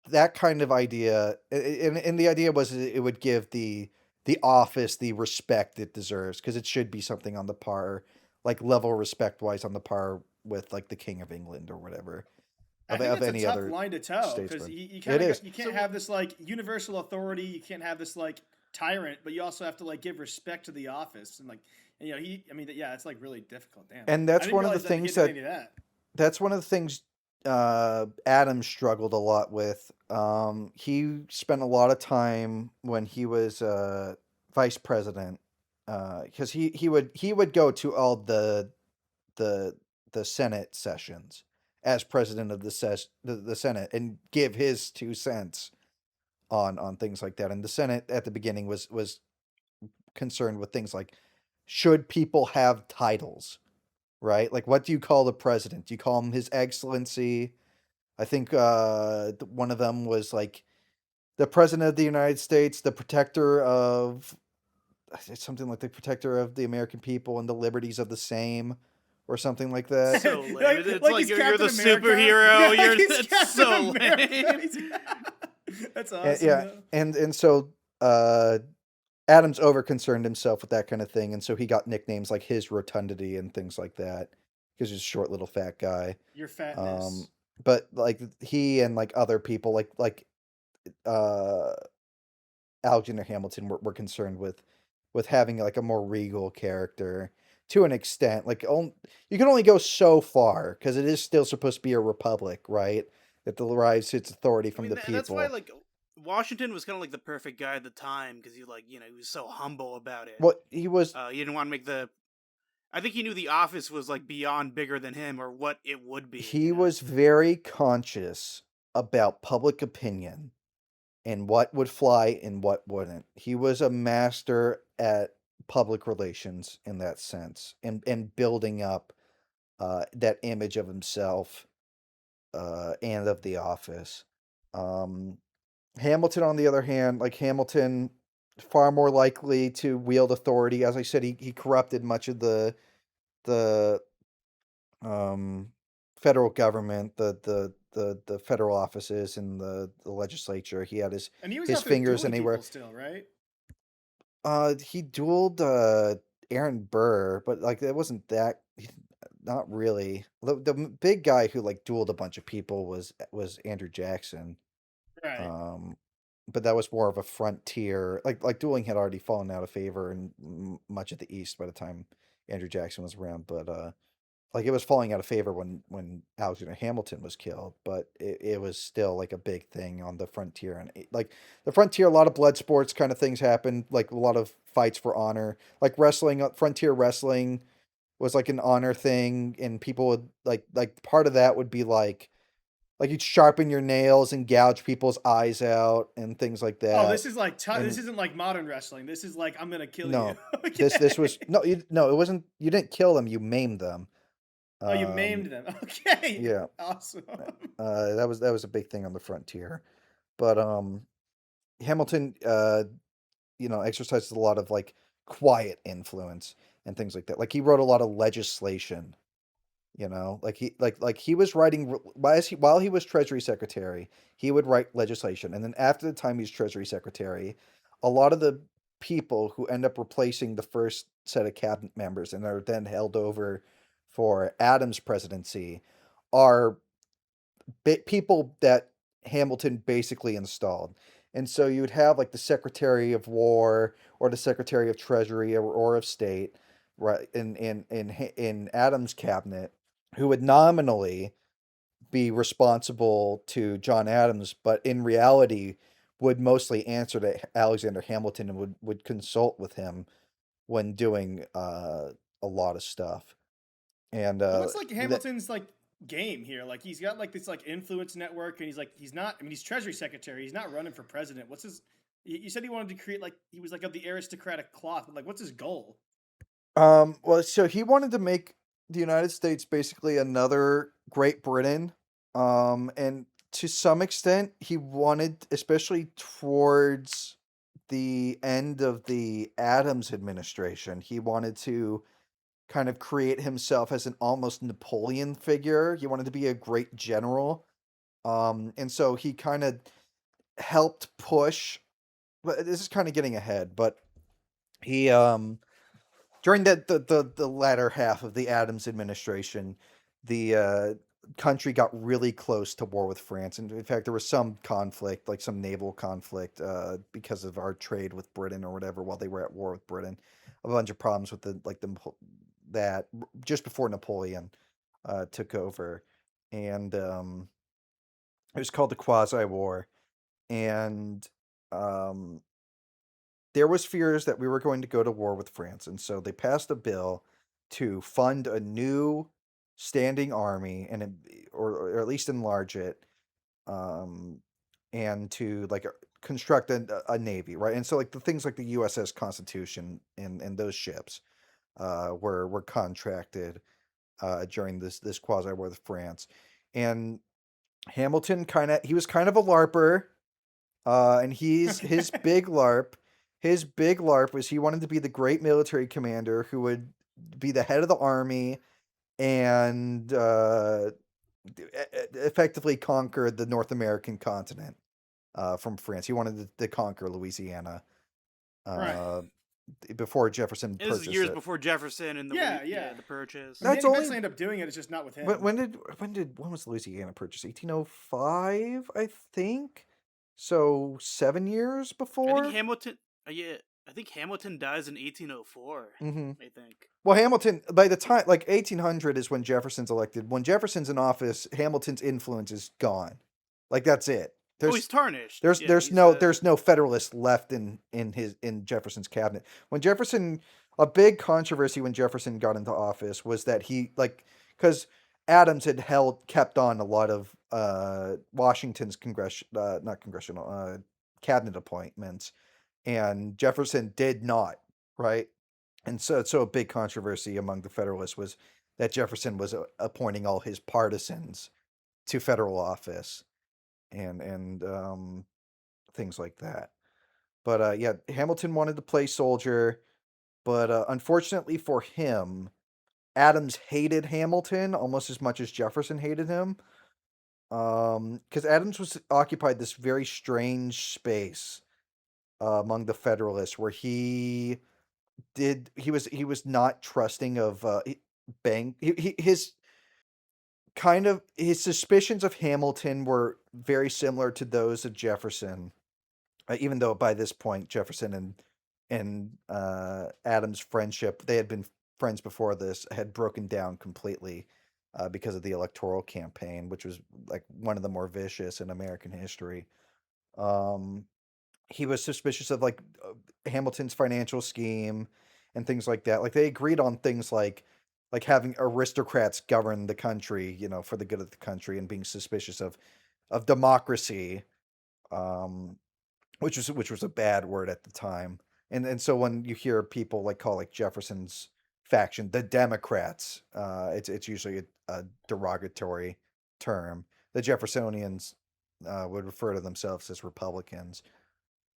that kind of idea, and the idea was it would give the office the respect it deserves, because it should be something on the par, like level respect wise, on the par with like the King of England or whatever, I think of that's a any tough other line to toe because statesman. you It kind of is. got you can't So have this like universal authority. You can't have this like tyrant, but you also have to like give respect to the office and like and, you know he. I mean, yeah, it's like really difficult. Damn, And I didn't realize that he did any of that. that's one of the things Adam struggled a lot with. He spent a lot of time when he was vice president, because he would go to all the the Senate sessions as president of the Senate, and give his 2 cents on things like that. And the Senate at the beginning was concerned with things like, should people have titles, right? Like, what do you call the president? Do you call him His Excellency? I think one of them was like the president of the United States, the protector of something like the protector of the American people and the liberties of the same, or something like that. so lame. It's like like he's you're the Captain America. superhero. Yeah, like You're he's that's Captain so America. lame. That's And, awesome yeah, though. and so Adams over concerned himself with that kind of thing, and so he got nicknames like His Rotundity and things like that, because he's a short little fat guy. Your Um, fatness. but like he and like other people uh Alexander Hamilton were concerned with having like a more regal character to an extent. You can only go so far, because it is still supposed to be a republic, right? That derives its authority I from mean, the that's why people. like Washington was kind of like the perfect guy at the time because he was so humble about it. What he was He didn't want to make the. I think he knew the office was like beyond bigger than him or what it would be. he was very conscious about public opinion and what would fly and what wouldn't. He was a master at public relations in that sense, and building up that image of himself, and of the office. Um, Hamilton, on the other hand, like Hamilton, far more likely to wield authority. As I said, he corrupted much of the um, federal government, the federal offices and the legislature. He had And he was his out there fingers dueling anywhere. people still, right? He dueled Aaron Burr, but like it wasn't that. Not really. The big guy who like dueled a bunch of people was Andrew Jackson. Right. Um, but that was more of a frontier. Like dueling had already fallen out of favor in much of the East by the time Andrew Jackson was around. But like it was falling out of favor when Alexander Hamilton was killed. But it was still like a big thing on the frontier, and like the frontier, a lot of blood sports kind of things happened. Like a lot of fights for honor, like wrestling, frontier wrestling. was like an honor thing, and people would like part of that would be like you'd sharpen your nails and gouge people's eyes out and things like Oh, that. this is like this And isn't like modern wrestling. This is like I'm gonna kill you. no, this Okay. was no, it wasn't. You didn't kill them, you maimed them. Oh, you Um, maimed them. Okay. yeah, Awesome. that was a big thing on the frontier. But Hamilton, exercises a lot of like quiet influence and things like that. Like he wrote a lot of legislation. Like he was writing while he was Treasury Secretary, he would write legislation, and then after the time he's Treasury Secretary, a lot of the people who end up replacing the first set of cabinet members and are then held over for Adams' presidency are people that Hamilton basically installed. And so you would have like the Secretary of War or the Secretary of Treasury or of State, right, in Adams' cabinet, who would nominally be responsible to John Adams, but in reality would mostly answer to Alexander Hamilton and would consult with him when doing a lot of stuff. And Well, what's like Hamilton's like game here? Like he's got like this like influence network, and he's not. I mean, he's Treasury Secretary. He's not running for president. What's his? You said he wanted to create like he was like of the aristocratic cloth. But like, what's his goal? well, so he wanted to make the United States basically another Great Britain. And to some extent, he wanted, especially towards the end of the Adams administration, he wanted to kind of create himself as an almost Napoleon figure. He wanted to be a great general. And so he kind of helped push, but this is kind of getting ahead, but he during the latter half of the Adams administration, the country got really close to war with France, and in fact, there was some conflict, like some naval conflict, because of our trade with Britain or whatever, while they were at war with Britain. A bunch of problems with that just before Napoleon took over, and it was called the quasi-war, and um, there was fears that we were going to go to war with France, and so they passed a bill to fund a new standing army or at least enlarge it, um, and to like construct a navy, right? And so like the things like the USS Constitution and those ships were contracted during this quasi war with France, and Hamilton he was kind of a larper, and his Okay. big larp, was he wanted to be the great military commander who would be the head of the army and effectively conquer the North American continent from France. He wanted to conquer Louisiana Right. uh, before Jefferson This is purchased years it. before Jefferson and Yeah. Yeah. the purchase. I mean, That's he only eventually ended up doing it. It's just not with when, him. when did when was Louisiana purchased? 1805, I think. So 7 years I think before. Hamilton. Yeah, I think Hamilton dies in 1804. Mm-hmm. I think. Well, Hamilton, by the time, like 1800 is when Jefferson's elected. When Jefferson's in office, Hamilton's influence is gone. Like that's it. Oh, There's he's tarnished. there's Yeah, there's he's no there's no Federalist left in Jefferson's cabinet. When Jefferson, a big controversy when Jefferson got into office was that he like because Adams had kept on a lot of Washington's not congressional cabinet appointments, and Jefferson did not, right? And so a big controversy among the Federalists was that Jefferson was appointing all his partisans to federal office and things like that. But yeah, Hamilton wanted to play soldier, but unfortunately for him, Adams hated Hamilton almost as much as Jefferson hated him. Because Adams was occupied this very strange space among the Federalists where he was not trusting of bank his suspicions of Hamilton were very similar to those of Jefferson, even though by this point Jefferson and Adams' friendship, they had been friends before this, had broken down completely because of the electoral campaign, which was like one of the more vicious in American history. Um, he was suspicious of like Hamilton's financial scheme and things like that. Like they agreed on things like like having aristocrats govern the country, for the good of the country, and being suspicious of democracy, um, which was a bad word at the time. And so when you hear people call Jefferson's faction the Democrats, it's usually a derogatory term. The Jeffersonians would refer to themselves as Republicans.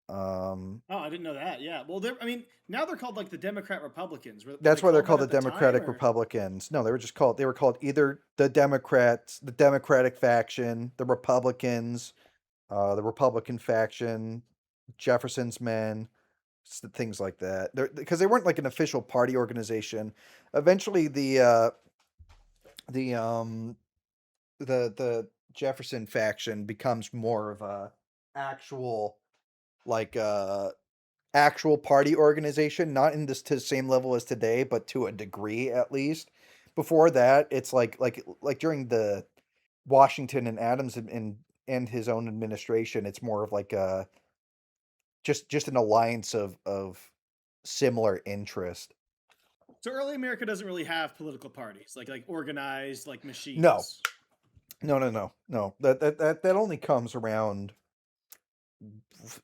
Oh, I didn't know that. Yeah. Well, I mean, now they're called like the Democrat Republicans. Were they That's why they're called that called the at the time, Democratic or Republicans. No, they were called either the Democrats, the Democratic faction, the Republicans, the Republican faction, Jefferson's men, things like that. Because they weren't like an official party organization. Eventually, the um the Jefferson faction becomes more of a actual like actual party organization, not in this to the same level as today, but to a degree at least. Before that, it's like during the Washington and Adams and his own administration, it's more of like a just an alliance of similar interest. so early America doesn't really have political parties, like organized like No, machines. no. That only comes around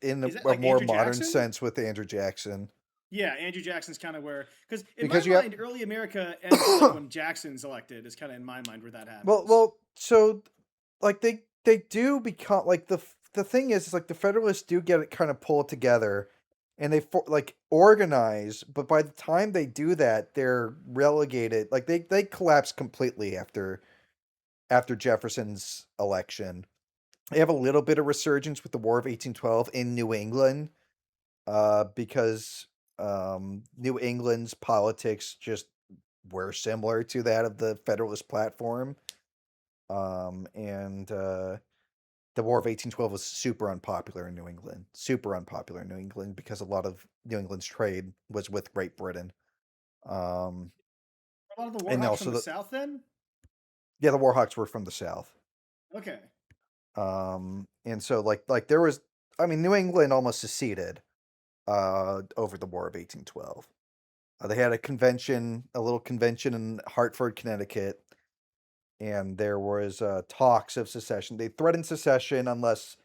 in Is that a like more Andrew modern Jackson? sense with Andrew Jackson. Yeah, Andrew Jackson's kind of where, because in my Because you have mind, early America ends like when Jackson's elected. Is kind of in my mind where that well, happens. well, so like they do become like the thing is like the Federalists do get it kind of pulled together, and they like organize, but by the time they do that, they're relegated. Like they collapse completely after Jefferson's election. They have a little bit of resurgence with the War of 1812 in New England, because New England's politics just were similar to that of the Federalist platform. And the War of 1812 was super unpopular in New England. Super unpopular in New England because a lot of New England's trade was with Great Britain. Um, A lot of the and Warhawks from also the South, then. yeah, the Warhawks were from the South. Okay. And so like there was, I mean, New England almost seceded over the War of 1812. They had a little convention in Hartford, Connecticut, and there was talks of secession. They threatened secession unless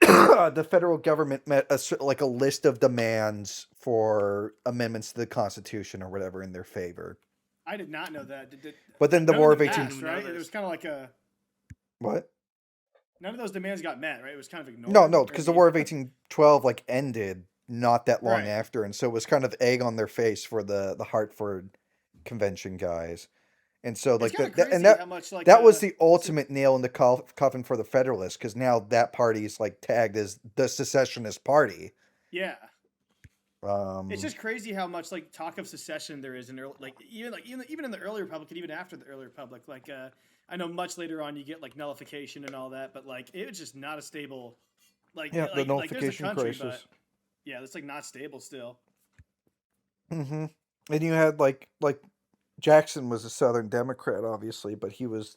the federal government met like a list of demands for amendments to the Constitution or whatever in their favor. I did not know that. But then the None War of of them 18 passed, right? It was kind of like a what? none of those demands got met, right? It was kind of No, ignored. no, Or because the the War of 1812 like ended not that long right. after, and so it was kind of egg on their face for the Hartford Convention guys. And so It's like kind of that and crazy how much like that was the ultimate nail in the coffin for the Federalists, because now that party's like tagged as the secessionist party. yeah. It's Um, just crazy how much like talk of secession there is in early, even in the early republic and even after the early republic. Like I know much later on you get like nullification and all that, but like it was just not a stable yeah, the there's a nullification country, crisis. but yeah, it's like not stable still. Mm-hmm. And you had like Jackson was a Southern Democrat, obviously, but he was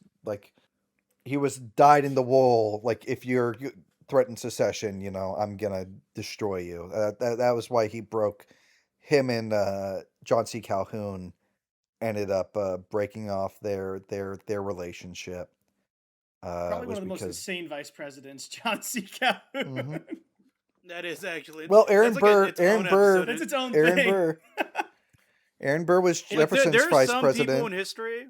dyed in the wool. Like if you threaten secession, I'm gonna destroy you. That was why he broke. Him and John C. Calhoun ended up breaking off their relationship. Probably one Was of the most because insane vice presidents, John C. Calhoun. hmm That is actually well, that's like its own episode. That's its own Aaron thing. Burr, Aaron Burr was Like Jefferson's there are vice some people president. in history.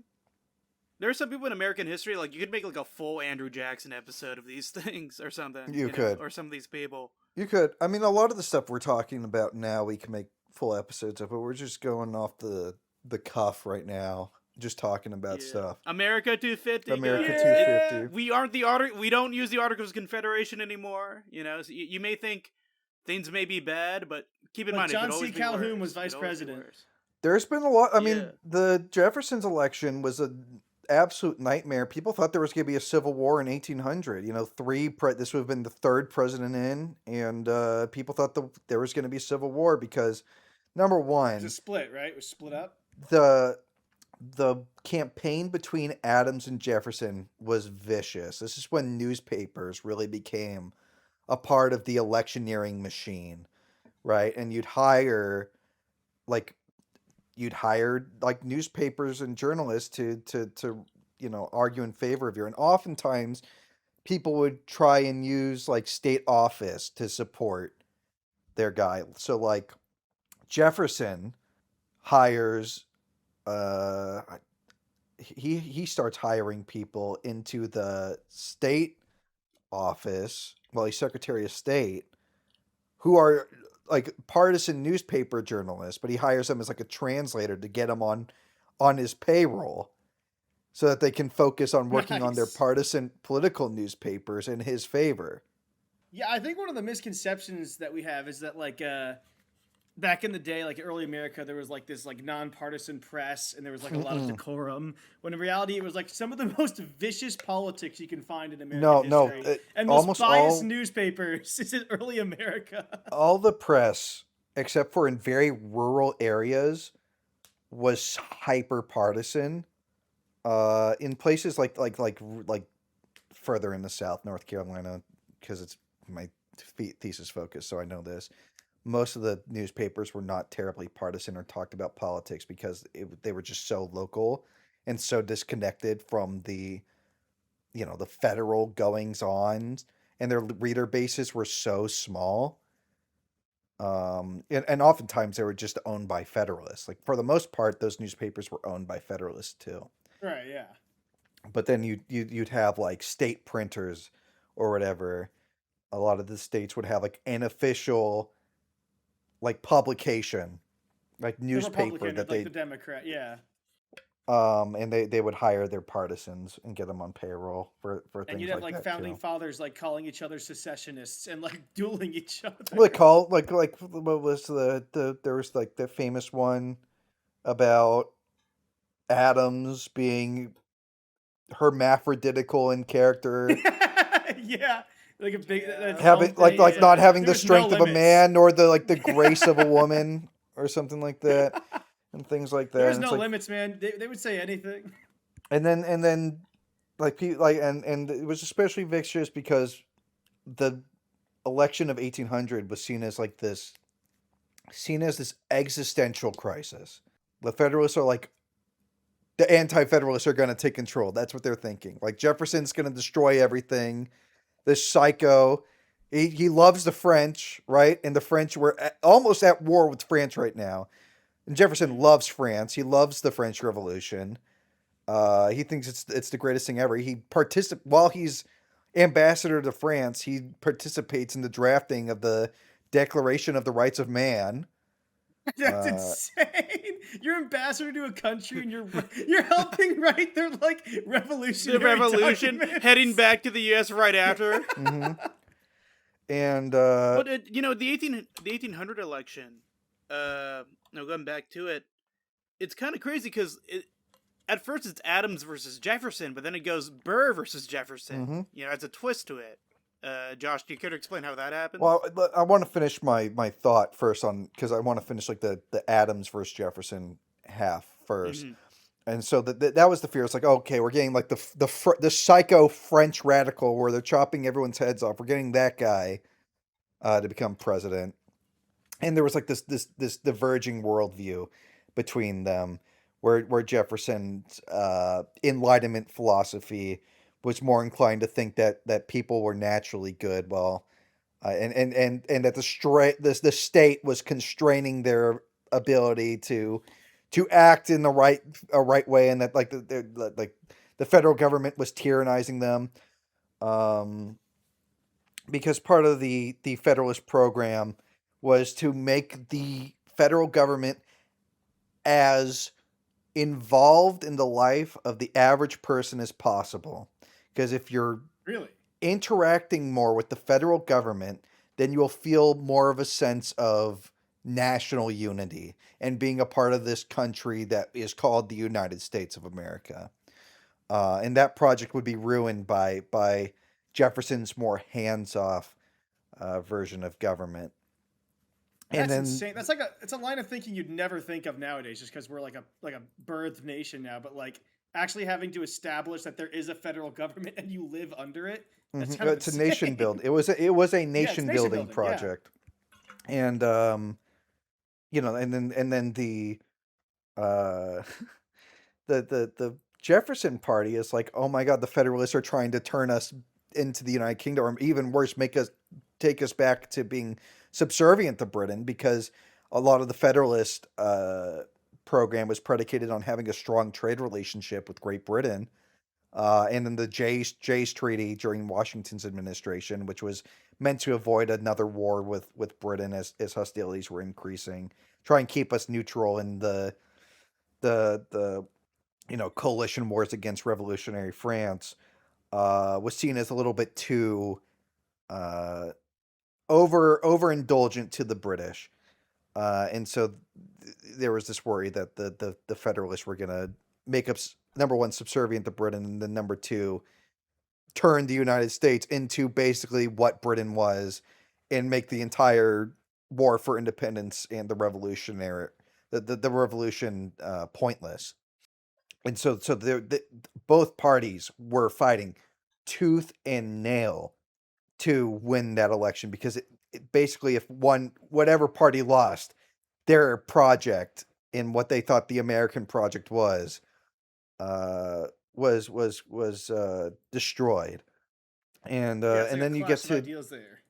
There are some people in American history, like you could make like a full Andrew Jackson episode of these things or something. You could. Or some of these people. You could. I mean, a lot of the stuff we're talking about now, we can make full episodes of, but we're just going off the cuff right now, just talking about stuff. America 250. America guys. 250. We aren't we don't use the Articles of Confederation anymore. So you may think things may be bad, but keep in mind John it could C. always be Calhoun worse. was vice It could always be president. worse. There's been a lot. I mean, Yeah. the Jefferson's election was an absolute nightmare. People thought there was going to be a civil war in 1800. This would have been the third president in, and people thought there was going to be civil war because, number It was one, a split, right? It was split up. the the campaign between Adams and Jefferson was vicious. This is when newspapers really became a part of the electioneering machine, right? And you'd hire like you'd hire like newspapers and journalists to argue in favor of you, and oftentimes people would try and use like state office to support their guy. So like Jefferson hires uh he starts hiring people into the state office. Well, he's Secretary of State, who are like partisan newspaper journalists, but he hires them as like a translator to get them on his payroll so that they can focus on working on their Nice. partisan political newspapers in his favor. Yeah, I think one of the misconceptions that we have is that like back in the day, like early America, there was like this like nonpartisan press and there was like a lot of Mm-mm. decorum. When in reality, it was like some of the most vicious politics you can find in No, American no, history, and most almost biased all newspapers is in early America. all the press, except for in very rural areas, was hyper partisan. In places like further in the South, North Carolina, because it's my thesis focus, so I know this. Most of the newspapers were not terribly partisan or talked about politics because they were just so local and so disconnected from the federal goings on, and their reader bases were so small. And oftentimes they were just owned by Federalists. Like for the most part, those newspapers were owned by Federalists too. Right? Yeah. But then you'd have like state printers or whatever. A lot of the states would have like an official like publication, like The newspaper Republican, that like the Democrat. Yeah. and they would hire their partisans and get them on payroll for And things you'd have like like that founding too. fathers like calling each other secessionists and like dueling each other. Well, they call like what was there was like the famous one about Adams being hermaphroditical in character, Yeah. Like a big that's his having own thing. like not Yeah. having There the was no strength of a limits. man nor the grace of a woman or something like that, and things like that. There was And it's no like, limits, man. They would say anything. and then like people like and it was especially vicious because the election of 1800 was seen as this existential crisis. The Federalists are like the anti-Federalists are going to take control. That's what they're thinking. Like Jefferson's going to destroy everything. This psycho, he loves the French, right? And the French were almost at war with France right now. And Jefferson loves France. He loves the French Revolution. He thinks it's the greatest thing ever. While he's ambassador to France. He participates in the drafting of the Declaration of the Rights of Man. That's Uh, insane. You're ambassador to a country and you're helping write their like The revolutionary revolution documents. heading back to the U.S. right after. mhm. And But the 1800 election. No, going back to it, it's kind of crazy because at first it's Adams versus Jefferson, but then it goes Burr versus Jefferson. Mhm. You know, it's a twist to it. Josh, do you care to explain how that happened? well, I want to finish my thought first on because I want to finish like the Adams versus Jefferson half first. Mhm. And so that was the fear. It's like, okay, we're getting like the psycho French radical where they're chopping everyone's heads off. We're getting that guy to become president. And there was like this diverging worldview between them, where Jefferson's Enlightenment philosophy was more inclined to think that people were naturally good, while and that the state was constraining their ability to act in the right way, and that like the federal government was tyrannizing them. Um, because part of the Federalist program was to make the federal government as involved in the life of the average person as possible. Because if you're Really? interacting more with the federal government, then you'll feel more of a sense of national unity and being a part of this country that is called the United States of America. And that project would be ruined by Jefferson's more hands-off version of government. And That's then insane. It's a line of thinking you'd never think of nowadays, just because we're like a birthed nation now. But like actually having to establish that there is a federal government and you live under it. That's kind of it's a nation insane. build. It was a Yeah, it's nation nation building building. Yeah. project, and and then uh, the Jefferson Party is like, oh my God, the Federalists are trying to turn us into the United Kingdom, or even worse, take us back to being subservient to Britain, because a lot of the Federalist program was predicated on having a strong trade relationship with Great Britain. And then the Jay's Treaty during Washington's administration, which was meant to avoid another war with Britain as hostilities were increasing, try and keep us neutral in the coalition wars against revolutionary France, was seen as a little bit too uh, overindulgent to the British, and so there was this worry that the Federalists were gonna make up number one subservient to Britain, and then number two turn the United States into basically what Britain was, and make the entire war for independence and the revolution pointless. And so both parties were fighting tooth and nail to win that election, because it basically, if whatever party lost, their project in what they thought the American project uh, was destroyed. Yeah, it's And like a then you get clash of to ideals there.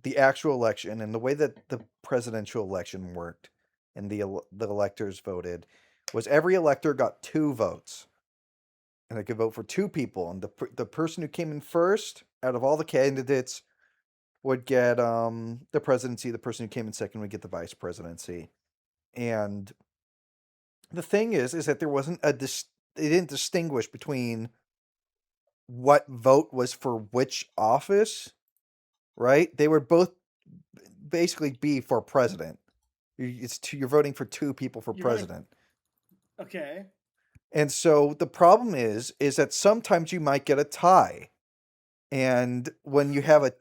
the actual election, and the way that the presidential election worked and the electors voted was every elector got 2 votes, and they could vote for 2 people, and the person who came in first out of all the candidates would get the presidency. The person who came in second would get the vice presidency. And the thing is that there wasn't they didn't distinguish between what vote was for which office, right? They would both basically be for president. You're voting for 2 people for You're voting. president. Okay. And so the problem is that sometimes you might get a tie. And when you have a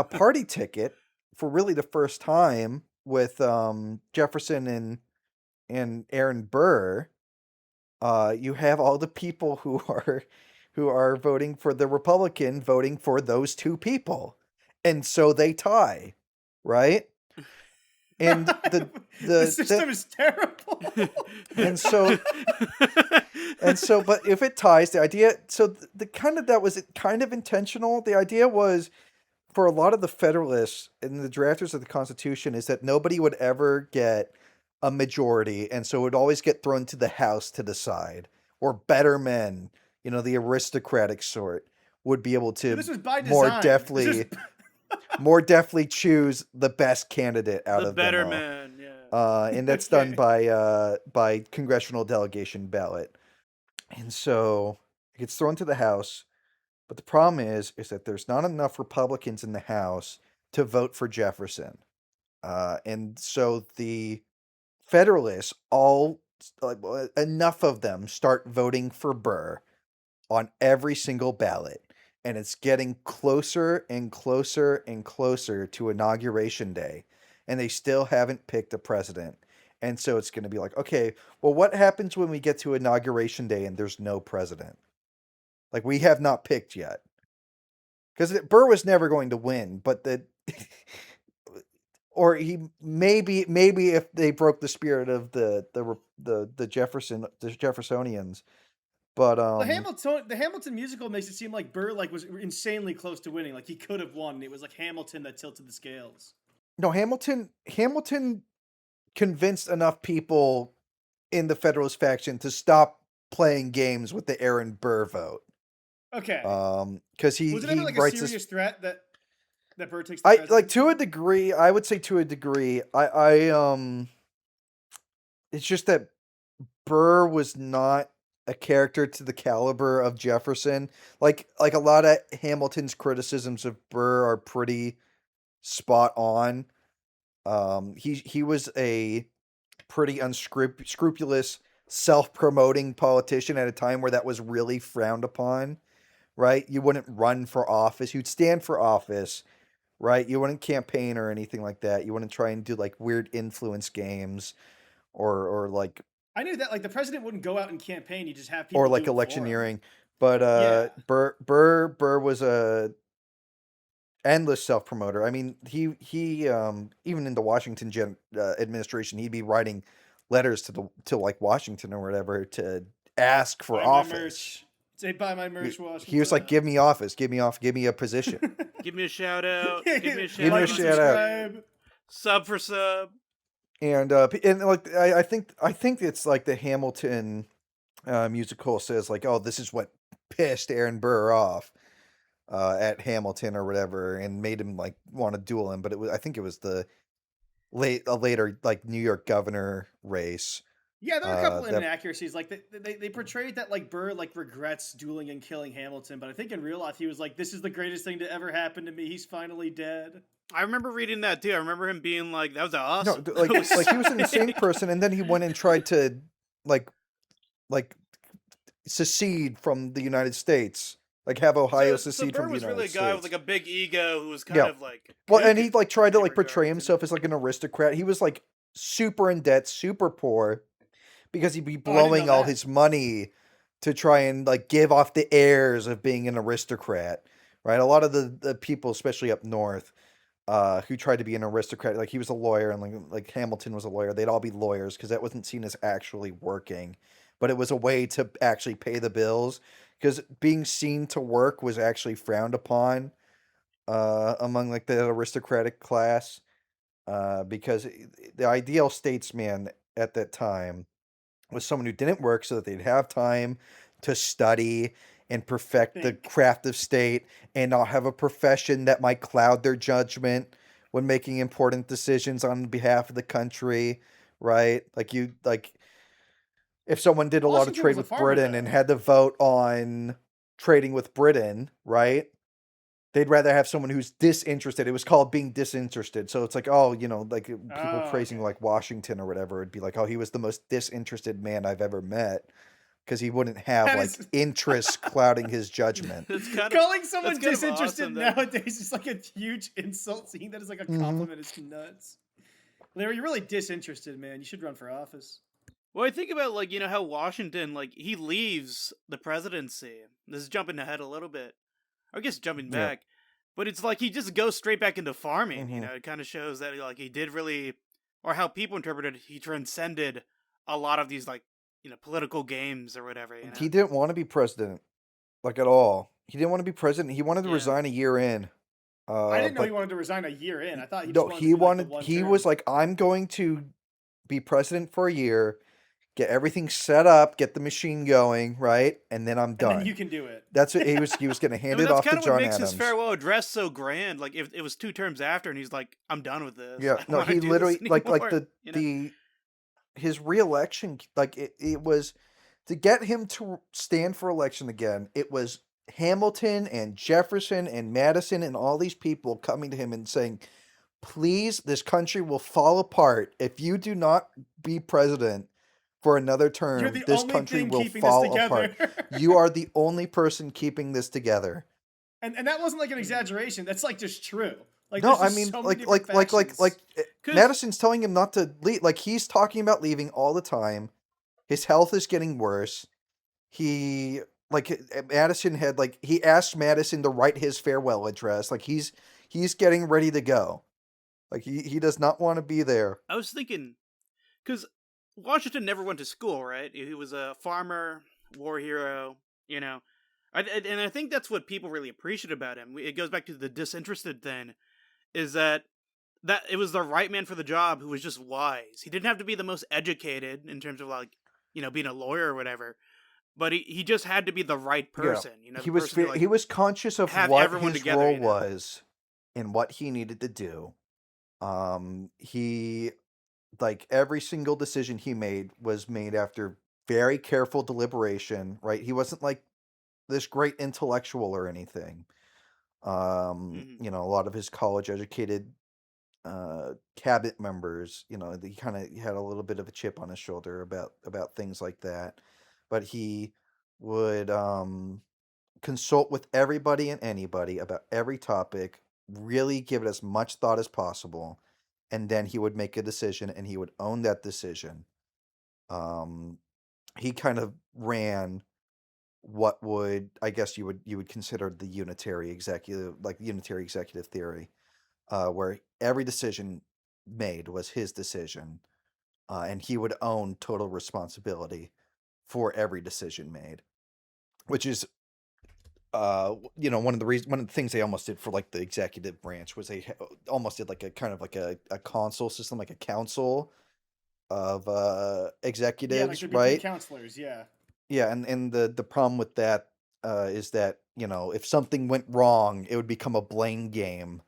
party ticket, for really the first time with Jefferson and Aaron Burr, you have all the people who are voting for the Republican voting for those 2 people, and so they tie, right? And The system is terrible. and so but if it ties, the idea, so the kind of that was kind of intentional. The idea was, for a lot of the Federalists and the drafters of the Constitution, is that nobody would ever get a majority, and so it would always get thrown to the House to decide, or better men, the aristocratic sort, would be able to This was by more design. deftly more deftly choose the best candidate out the of better them all. man, yeah. And that's Okay. done by congressional delegation ballot. And so it gets thrown to the House, but the problem is that there's not enough Republicans in the House to vote for Jefferson. And so the Federalists, enough of them, start voting for Burr on every single ballot. And it's getting closer and closer and closer to Inauguration Day. And they still haven't picked a president. And so it's going to be like, okay, well, what happens when we get to Inauguration Day and there's no president? Like, we have not picked yet. Because Burr was never going to win, but or he maybe if they broke the spirit of the Jeffersonians, but The Hamilton musical makes it seem like Burr was insanely close to winning. Like he could have won. It was like Hamilton that tilted the scales. no, Hamilton convinced enough people in the Federalist faction to stop playing games with the Aaron Burr vote. Okay. Because he was it ever like a writes serious threat that Burr takes? I like, to a degree. I would say to a degree. It's just that Burr was not a character to the caliber of Jefferson. Like a lot of Hamilton's criticisms of Burr are pretty spot on. He was a pretty unscrupulous, self-promoting politician at a time where that was really frowned upon, right? You wouldn't run for office. You'd stand for office, right? You wouldn't campaign or anything like that. You wouldn't try and do like weird influence games or like I knew that the president wouldn't go out and campaign. You just have people like do it for him. electioneering. But Yeah. Burr was a endless self promoter. I mean, he even in the Washington administration, he'd be writing letters to like Washington or whatever to ask for Buy my office. merch. Say buy my He, merch, he was like, Washington. "Give me office, give me a position, Give me a shout out. Give me a give shout me a out Like and on shout out." Instagram. subscribe. Sub for sub. And like I think it's like the Hamilton musical says like, "Oh, this is what pissed Aaron Burr off." At Hamilton or whatever, and made him like want to duel him. But I think it was the later like New York governor race. Yeah, there are a couple That inaccuracies. Like they portrayed that like Burr like regrets dueling and killing Hamilton, but I think in real life he was like, "This is the greatest thing to ever happen to me. He's finally dead." I remember reading that too. I remember him being like, "That was no, awesome." like That was like he was an so insane sick. person, and then he went and tried to like like secede from the United States, like have Ohio So secede Burr from the was really United a guy with States. like a big ego who was kind Yeah. of like Well, and kooky he like in tried to many like portray regards, himself as like an aristocrat. He was like super in debt, super poor, because he'd be Oh, I didn't know blowing all that. his money to try and like give off the airs of being an aristocrat, right? A lot of the people, especially up north, who tried to be an aristocrat, like he was a lawyer and like Hamilton was a lawyer, they'd all be lawyers because that wasn't seen as actually working, but it was a way to actually pay the bills because being seen to work was actually frowned upon among like the aristocratic class because the ideal statesman at that time was someone who didn't work so that they'd have time to study and perfect the Think. craft of state and not have a profession that might cloud their judgment when making important decisions on behalf of the country, right? Like you like if someone did a lot of Washington trade was a with farmer Britain and though. had to vote on trading with Britain, right? They'd rather have someone who's disinterested. It was called being disinterested. So it's like, oh, like people Oh, praising okay. like Washington or whatever. It'd be like, oh, he was the most disinterested man I've ever met because he wouldn't have That like is interests clouding his judgment. calling that's someone kind of disinterested awesome that nowadays is like a huge insult. Seeing that as like a Hmm. compliment is nuts. Larry, you're really disinterested, man. You should run for office. well, I think about like how Washington like he leaves the presidency. This is jumping ahead a little bit. Or I guess jumping Yeah. back. But it's like he just goes straight back into farming, Hmm. It kind of shows that like he did really or how people interpreted it, he transcended a lot of these like, political games or whatever. He didn't want to be president, like at all. He didn't want to be president. He wanted to Yeah. resign a year in. I didn't know he But wanted to resign a year in. I thought he just no, wanted to do like the one he was term. like, I'm going to be president for a year, get everything set up, get the machine going, right? And then I'm And then you done. can do it. That's what he was going to I hand mean, it that's off to kind of what John makes his Adams. farewell address so grand. Like, if it was 2 terms after, and he's like, "I'm done with this. Yeah, I don't no, want to he do this literally like anymore." the his reelection, like it was to get him to stand for election again. It was Hamilton and Jefferson and Madison and all these people coming to him and saying, "Please, this country will fall apart if you do not be president for another You're term. the This only country thing will keeping this fall together. apart. You are the only person keeping this together." And that wasn't like an Mhm. exaggeration. That's like just true. Like No, there's I just mean, so many different factions. Because Madison's telling him not to leave. Like he's talking about leaving all the time. His health is getting worse. He Madison had like he asked Madison to write his farewell address. Like he's getting ready to go. Like he does not want to be there. I was thinking, because Washington never went to school, right? He was a farmer, war hero, you know. And I think that's what people really appreciate about him. It goes back to the disinterested thing, is that it was the right man for the job who was just wise. He didn't have to be the most educated in terms of like, being a lawyer or whatever, but he just had to be the right Yeah. person, the person to He like was conscious of have what everyone his together, role was and what he needed to do. He like every single decision he made was made after very careful deliberation, right? He wasn't like this great intellectual or anything. Mhm. A lot of his college educated cabinet members, he kind of had a little bit of a chip on his shoulder about things like that. But he would consult with everybody and anybody about every topic, really give it as much thought as possible, and then he would make a decision and he would own that decision. Um, he kind of ran what would, I guess you would consider the unitary executive, like the unitary executive theory, where every decision made was his decision, and he would own total responsibility for every decision made, which is one of the things they almost did for like the executive branch was they almost did like a kind of like a consul system, like a council of Yeah, like executives, there became right? counselors. Yeah. Yeah, and the problem with that is that if something went wrong, it would become a blame game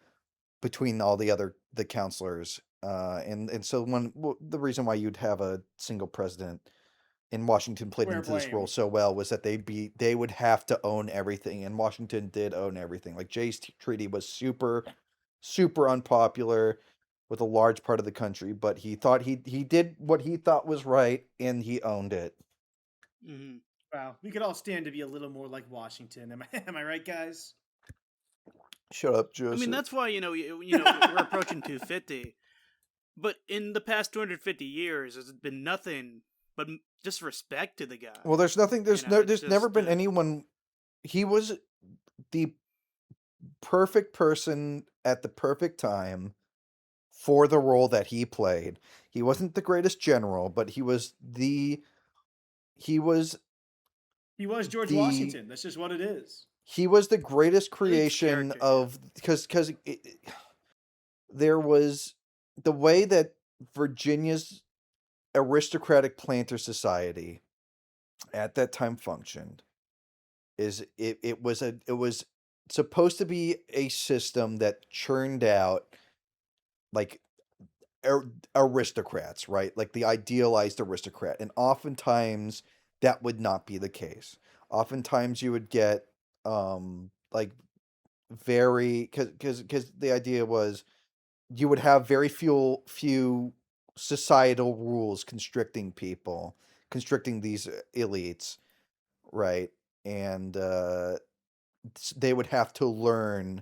between all the counselors, and so the reason why you'd have a single president in Washington played Square into this role blame. so well was that they would have to own everything, and Washington did own everything. Like Jay's treaty was super unpopular with a large part of the country, but he thought he did what he thought was right, and he owned it. Hmm. Wow, we could all stand to be a little more like Washington. Am I am I right, guys? Shut up, I mean, Joseph. that's why we're approaching 250, but in the past 250 years, there's been nothing but just respect to the guy. Well, there's nothing. You know, it's There's never just been anyone. He was the perfect person at the perfect time for the role that he played. He wasn't the greatest general, but he was he was He was George the Washington. That's just what it is. he was the greatest I think it's creation character. Yeah. of because there was the way that Virginia's aristocratic planter society at that time functioned is it was supposed to be a system that churned out like aristocrats, right? Like the idealized aristocrat. And oftentimes that would not be the case. Oftentimes you would get like very because the idea was you would have very few societal rules constricting people, constricting these elites, right? And they would have to learn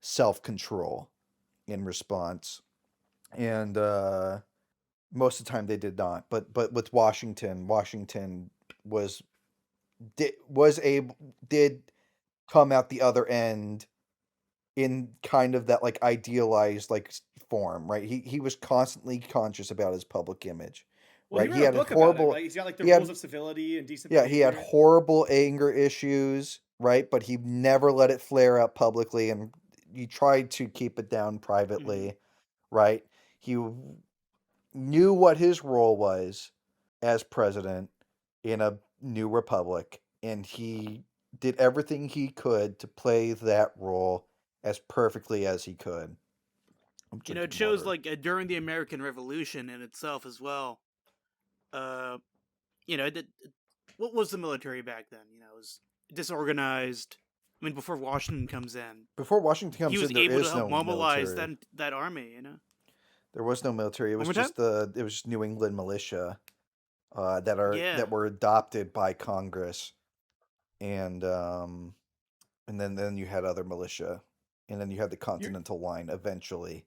self-control in response. And most of the time they did not. But with Washington was did come out the other end in kind of that like idealized like form, right? He was constantly conscious about his public image, Well, he right? wrote a book about it. Like he's got like the rules of civility and decent He had behavior. horrible anger issues, right? But he never let it flare up publicly, and he tried to keep it down privately, right? He knew what his role was as president in a new republic, and he did everything he could to play that role as perfectly as he could. I'm You know, it drinking shows water. like during the American Revolution in itself as well. Uh, what was the military back then? You know, it was disorganized. I mean, before Washington comes in, Before Washington he comes was in, there able to is help no mobilize military. that army. You know, There was no military. It one was more time. just New England militia Yeah, that were adopted by Congress, and then you had other militia, and then you had the You're, Continental Line eventually.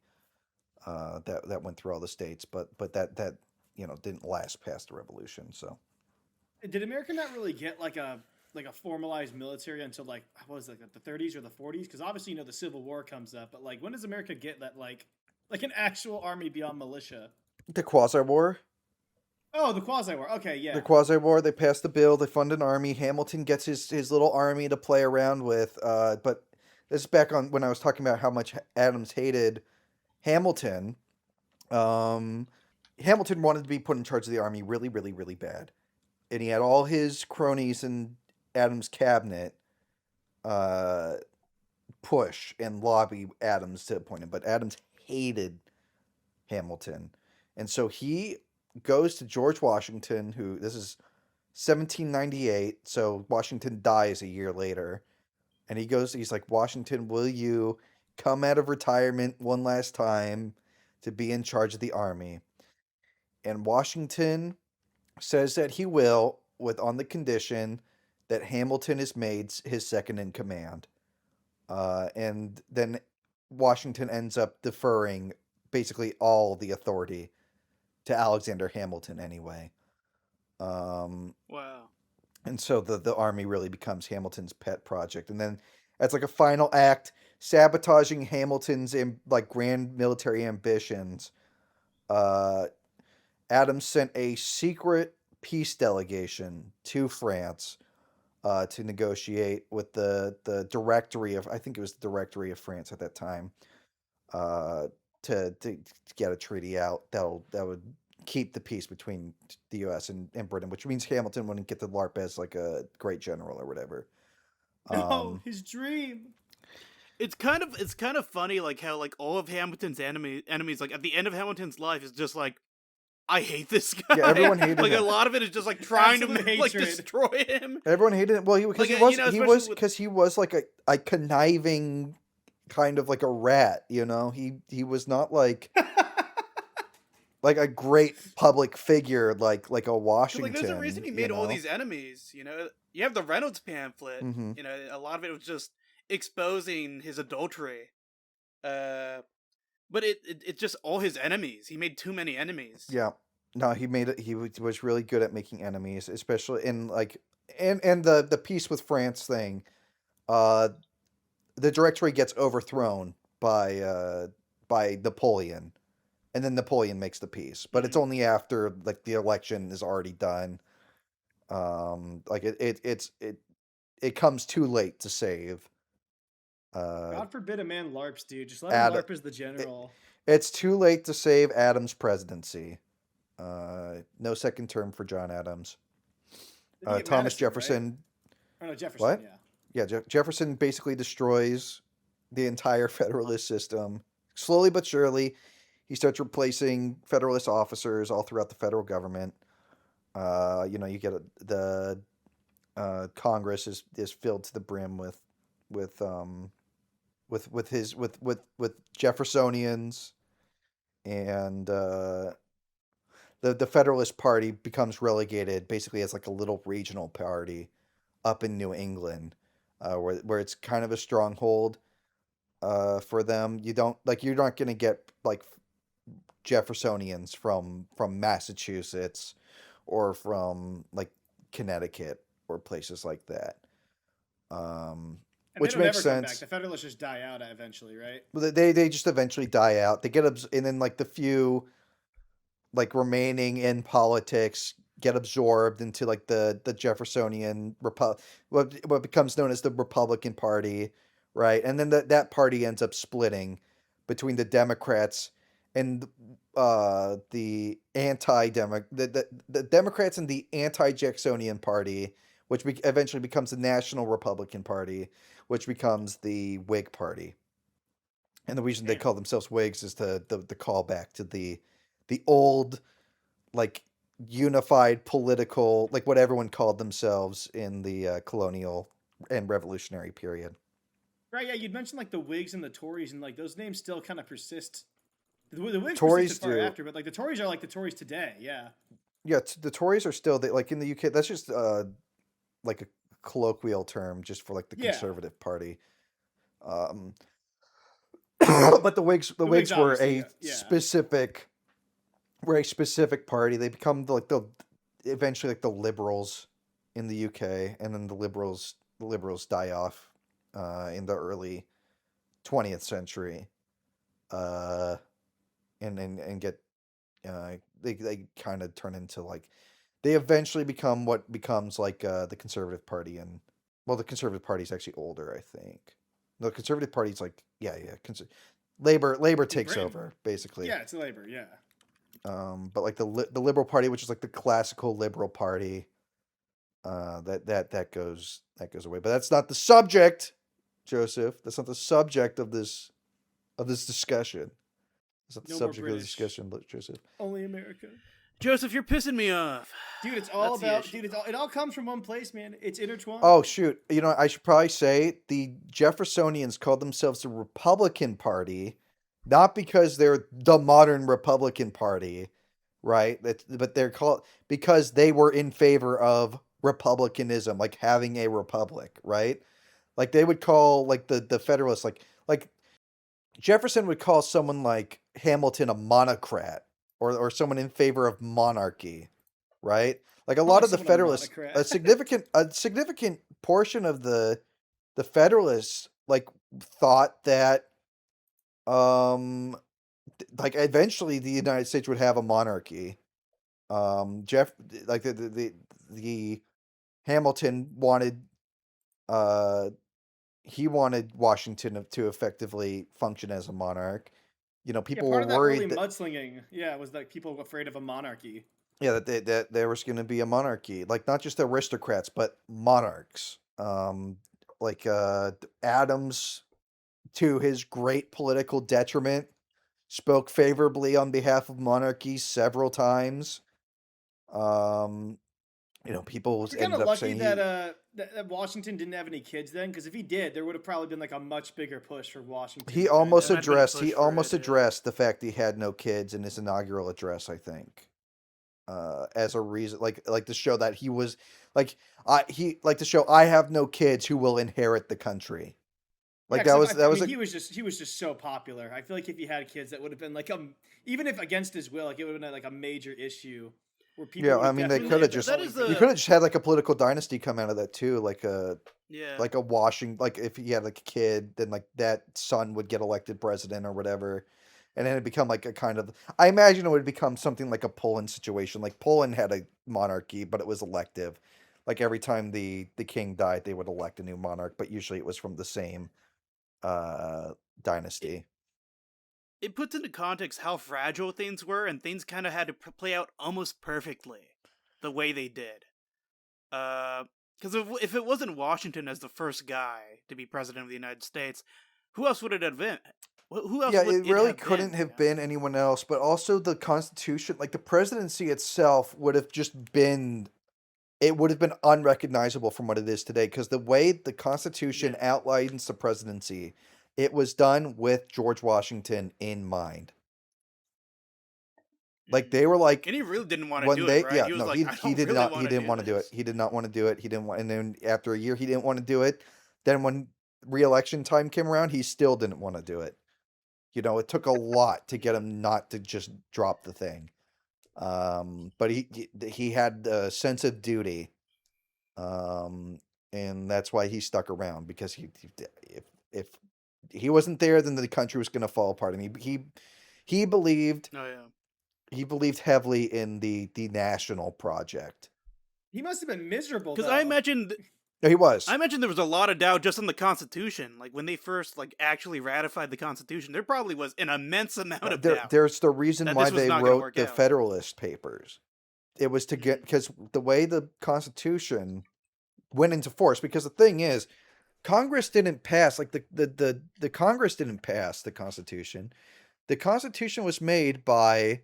That went through all the states, but that didn't last past the Revolution. So did America not really get like a formalized military until like what was it, like the 30s or the 40s? Because obviously the Civil War comes up, but like when does America get that like an actual army beyond militia? the Quasi-War. Oh, the quasi-war. Okay, The yeah. Quasi-War, they passed the bill, they fund an army. Hamilton gets his little army to play around with. But this is back on when I was talking about how much Adams hated Hamilton. Um, Hamilton wanted to be put in charge of the army really, really, really bad, and he had all his cronies in Adams' cabinet uh, push and lobby Adams to appoint him. But Adams hated Hamilton, and so he goes to George Washington, who this is 1798, so Washington dies a year later. And he's like, Washington, will you come out of retirement one last time to be in charge of the army? And Washington says that he will, with on the condition that Hamilton is made his second in command. And then Washington ends up deferring basically all the authority to Alexander Hamilton anyway. Um, wow. And so the army really becomes Hamilton's pet project. And then as like a final act, sabotaging Hamilton's like grand military ambitions, uh, Adams sent a secret peace delegation to France to negotiate with the Directory of, I think it was the Directory of France at that time, uh, to get a treaty out that would keep the peace between the U.S. and Britain, which means Hamilton wouldn't get the LARP as like a great general or whatever. No, his dream. It's kind of funny, like how like all of Hamilton's enemies like at the end of Hamilton's life is just like, I hate this guy. Yeah, everyone hated like him. a lot of it is just like trying to Absolute like hatred. destroy him. Everyone hated him. Well, because Like, he was you know, he especially was with- because he was like a conniving kind of like a rat. You know, he was not like like a great public figure like a 'Cause, Washington. like, there's a reason he you made all know? these enemies. You know, you have the Reynolds pamphlet. Mhm. You know, a lot of it was just exposing his adultery. But it just all his enemies. He made too many enemies. Yeah. No, he made it. He was really good at making enemies, especially in like and the peace with France thing. Uh, the Directory gets overthrown by Napoleon, and then Napoleon makes the peace. But it's Mhm. only after like the election is already done. Like it comes too late to save. God forbid a man LARPs, dude. Just let Ad- him LARP as the general. It's too late to save Adams' presidency. No second term for John Adams. Did he get Thomas Madison, Jefferson. Right? Oh no, Jefferson. What? Yeah. Yeah, Jefferson basically destroys the entire Federalist system. Slowly but surely, he starts replacing Federalist officers all throughout the federal government. You get the Congress is filled to the brim with with Jeffersonians, and the Federalist Party becomes relegated basically as like a little regional party up in New England, where it's kind of a stronghold for them. You're not gonna get like Jeffersonians from Massachusetts or from like Connecticut or places like that. And Which they don't makes ever come back. sense. The Federalists just die out eventually, right? They just eventually die out. They get and then like the few like remaining in politics get absorbed into like the Jeffersonian what becomes known as the Republican Party, right? And then that party ends up splitting between the Democrats and the the Democrats and the anti-Jacksonian Party, which eventually becomes the National Republican Party, which becomes the Whig Party. And the reason they Damn. call themselves Whigs is the callback to the old like unified political like what everyone called themselves in the colonial and revolutionary period. Right, yeah, you'd mentioned like the Whigs and the Tories, and like those names still kind of persist. The Whigs Tories persisted far do. after, but like the Tories are like the Tories today, yeah. Yeah, the Tories are still like in the UK. That's just like a colloquial term just for like the Yeah. Conservative Party. But the Whigs Whigs were obviously, a yeah. specific party. They become like the eventually like the Liberals in the UK, and then the Liberals die off in the early 20th century, and get they kind of turn into like they eventually become what becomes like the Conservative Party. And well, the Conservative Party is actually older, I think. No, the Conservative Party's like yeah. Labor takes Britain. over basically. Yeah, it's Labor, yeah. But like the Liberal Party, which is like the classical Liberal Party, that goes away. But that's not the subject, Joseph. That's not the subject of this discussion. That's not the No more subject of the British. discussion, Joseph. Only America. Joseph, you're pissing me off. Dude, it's all That's the about issue. dude, it all comes from one place, man. It's intertwined. Oh shoot! You know, I should probably say the Jeffersonians called themselves the Republican Party, not because they're the modern Republican Party, right? But they're called because they were in favor of republicanism, like having a republic, right? Like they would call like the Federalists like Jefferson would call someone like Hamilton a monocrat or someone in favor of monarchy, right? Like a Probably lot of the someone a Federalists, monocrat. a significant portion of the Federalists like thought that like eventually the United States would have a monarchy. Jeff like the Hamilton wanted uh he wanted Washington to effectively function as a monarch. Yeah, People part were of that early worried that mudslinging, yeah, was that people were afraid of a monarchy. yeah that there was going to be a monarchy, like not just aristocrats but monarchs. Like Adams, to his great political detriment, spoke favorably on behalf of monarchy several times. Um, people You're kind ended of up lucky saying that that Washington didn't have any kids then, because if he did, there would have probably been like a much bigger push for Washington he to kind There almost might of. have been a addressed push for it. Yeah. the fact he had no kids in his inaugural address, I think. As a reason, like to show that he was to show I have no kids who will inherit the country. Yeah, Like because that I was mean, a he was just so popular. I feel like if he had kids, that would have been like even if against his will, like it would have been like a major issue where people yeah. would I have mean, they And definitely could have ended up just that voting is for you him. could the have just had like a political dynasty come out of that too, yeah. like a washing like if he had like a kid, then like that son would get elected president or whatever, and then it become like a kind of I imagine it would become something like a Poland situation. Like Poland had a monarchy, but it was elective. Like every time the king died, they would elect a new monarch, but usually it was from the same uh It, dynasty. it puts into context how fragile things were, and things kind of had to play out almost perfectly, the way they did. Because if it wasn't Washington as the first guy to be president of the United States, who else would it have been? Who else Yeah, would it it really have couldn't been? have been anyone else, but also the Constitution, like the presidency itself, would have just been it would have been unrecognizable from what it is today because the way the Constitution Yeah. outlines the presidency, it was done with George Washington in mind. Like Mm. they were like And he really didn't want to when do it, they right? yeah He was no like, I don't really he want to didn't do want to do it. this. He did not want to do it. He didn't want, and then after a year he didn't want to do it. Then when re-election time came around, he still didn't want to do it. It took a lot to get him not to just drop the thing. But he had a sense of duty, um, and that's why he stuck around because if he wasn't there, then the country was going to fall apart. And he believed Oh yeah. heavily in the national project. He must have been miserable Because though. No, he was. I imagine there was a lot of doubt just on the Constitution. Like when they first actually ratified the Constitution, there probably was an immense amount of doubt There's the reason that why this was they not going to wrote work the out. Federalist Papers. It was to get because the way the Constitution went into force. Because the thing is, Congress didn't pass like the Congress didn't pass the Constitution. The Constitution was made by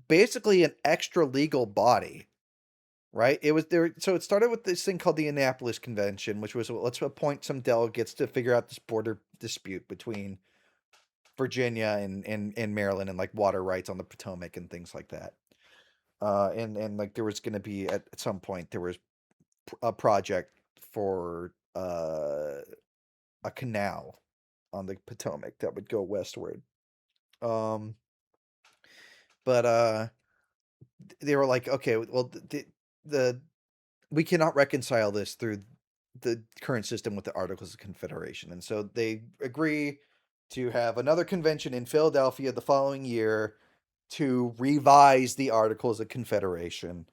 basically an extra legal body, right? It was there. So it started with this thing called the Annapolis Convention, which was let's appoint some delegates to figure out this border dispute between Virginia and Maryland and like water rights on the Potomac and things like that. And like there was going to be at some point there was a project for a canal on the Potomac that would go westward. Um, but they were like, okay, well, the we cannot reconcile this through the current system with the Articles of Confederation, and so they agree to have another convention in Philadelphia the following year to revise the Articles of Confederation.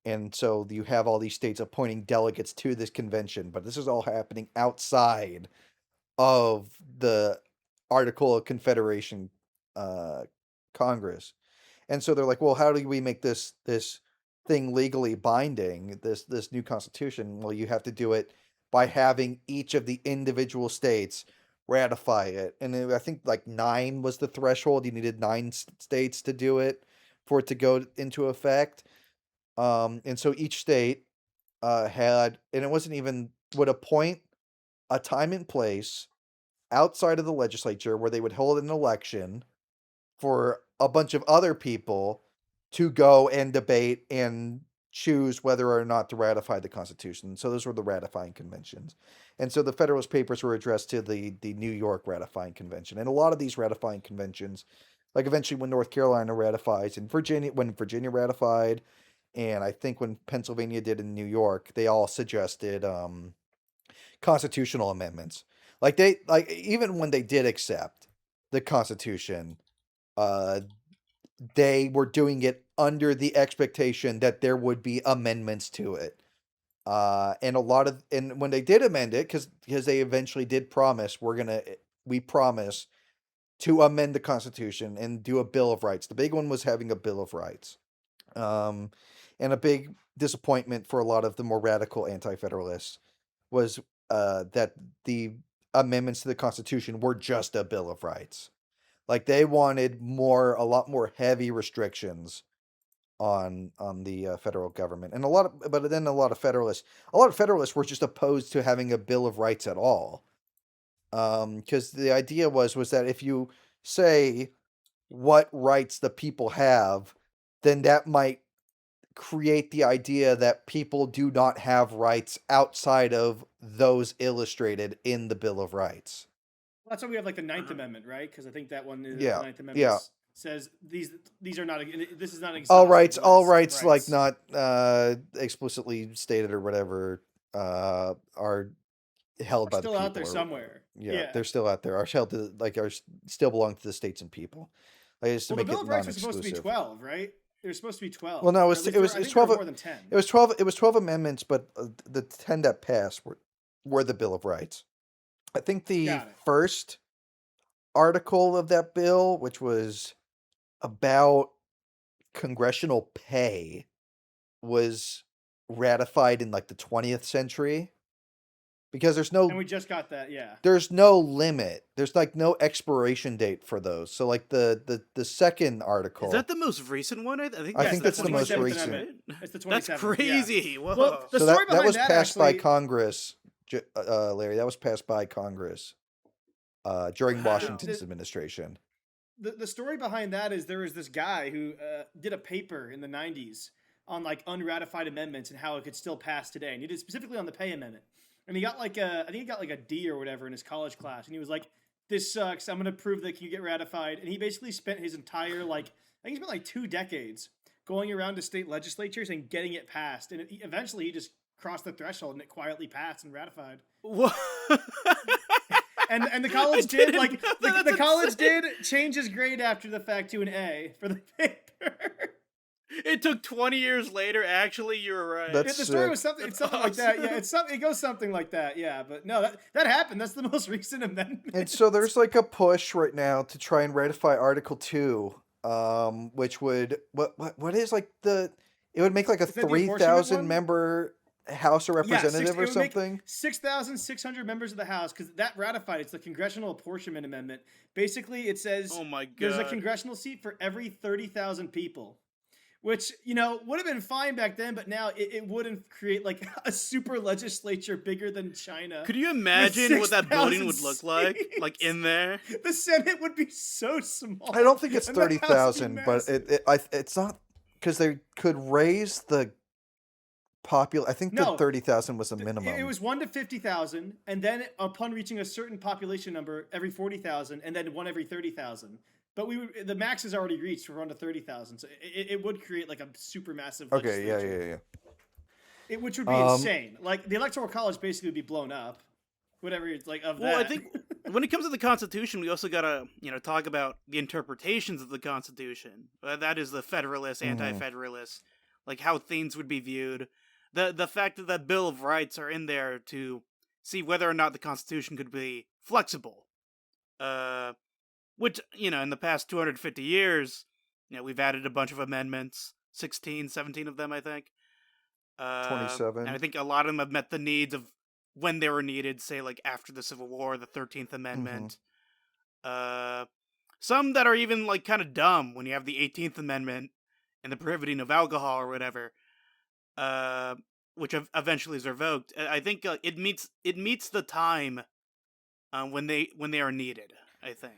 And so you have all these states appointing delegates to this convention, but this is all happening outside of the Article of Confederation uh, Congress. And so they're like, well, how do we make this thing legally binding? This new constitution? Well, you have to do it by having each of the individual states ratify it. And I think like 9 was the threshold. You needed 9 states to do it for it to go into effect. And so each state had, and it wasn't even would appoint a time and place outside of the legislature where they would hold an election for a bunch of other people to go and debate and choose whether or not to ratify the Constitution. So those were the ratifying conventions. And so the Federalist Papers were addressed to the New York ratifying convention. And a lot of these ratifying conventions, like eventually when North Carolina ratifies and when Virginia ratified, and I think when Pennsylvania did in New York, they all suggested constitutional amendments. Like even when they did accept the Constitution, uh, they were doing it under the expectation that there would be amendments to it. And when they did amend it, because they eventually did promise, we promise to amend the Constitution and do a Bill of Rights. The big one was having a Bill of Rights, and a big disappointment for a lot of the more radical anti-federalists was that the amendments to the Constitution were just a Bill of Rights. Like they wanted a lot more heavy restrictions on the federal government, and but then a lot of Federalists were just opposed to having a Bill of Rights at all, because the idea was that if you say what rights the people have, then that might create the idea that people do not have rights outside of those illustrated in the Bill of Rights. Well, that's why we have like the Ninth Amendment, right? Because I think that one, the Yeah, Ninth Amendment yeah. says these are not, this is not an All exhaustive rights, list of like not explicitly stated or whatever, are held Are by the still people. out there somewhere. Yeah. They're still out there. Are held to still belong to the states and people. Like, just to Well, the make Bill it of Rights was non-exclusive. supposed to be 12, right? There was supposed to be 12. Well, no, Or at least it was I think there 12. were more than 10. It was 12. It was 12 amendments, but the 10 that passed were the Bill of Rights. I think the Got it. first article of that bill, which was about congressional pay, was ratified in like the 20th century, because And we just got that, yeah. there's no limit. There's like no expiration date for those. So like the second article. Is that the most recent one? I think I think that's the most 27th recent. Amendment. It's the 27th. That's crazy. Whoa. Well, the So story that behind was passed by actually- Congress, Larry. That was passed by Congress during Wow. Washington's administration. The story behind that is there was this guy who did a paper in the 90s on like unratified amendments and how it could still pass today. And he did specifically on the pay amendment. And he got I think he got like a D or whatever in his college class. And he was like, this sucks. I'm going to prove that you get ratified. And he basically spent his entire, I think he spent like 2 decades going around to state legislatures and getting it passed. And eventually he just crossed the threshold and it quietly passed and ratified. What? And the college did the college did change his grade after the fact to an A for the paper. It took 20 years later. Actually, you're right. That's The story sick. was something. It's That's something like that. awesome. Yeah, it goes something like that. Yeah, but no, that happened. That's the most recent amendment. And so there's like a push right now to try and ratify Article 2, which would what is like it would make like a Is that the apportionment 3,000 one? member House of Representative or something. 6,600 members of the House, because that ratified. It's the Congressional Apportionment Amendment. Basically, it says Oh my there's a god. congressional seat for every 30,000 people. Which, would have been fine back then, but now it wouldn't create like a super legislature bigger than China. Could you imagine what that 6,000 building would look like? seats. Like in there? The Senate would be so small. I don't think it's And the House would be 30,000, but massive. it's not, because they could raise the I think the No. 30,000 was a minimum. It was 1 to 50,000, and then upon reaching a certain population number, every 40,000, and then 1 every 30,000. But the max is already reached for 1 to 30,000, so it would create like a super massive. Okay, legislature. yeah. Which would be insane. Like the Electoral College basically would be blown up. Whatever it's like of Well, that. I think when it comes to the Constitution, we also gotta, talk about the interpretations of the Constitution. That is the Federalists, Anti-Federalists, like how things would be viewed. The fact that the Bill of Rights are in there to see whether or not the Constitution could be flexible. Which, in the past 250 years, we've added a bunch of amendments, 16, 17 of them, I think. 27. And I think a lot of them have met the needs of when they were needed, say, like, after the Civil War, the 13th Amendment. Some that are even, like, kind of dumb when you have the 18th Amendment and the prohibiting of alcohol or whatever, which eventually is revoked. I think it meets the time when they are needed, I think.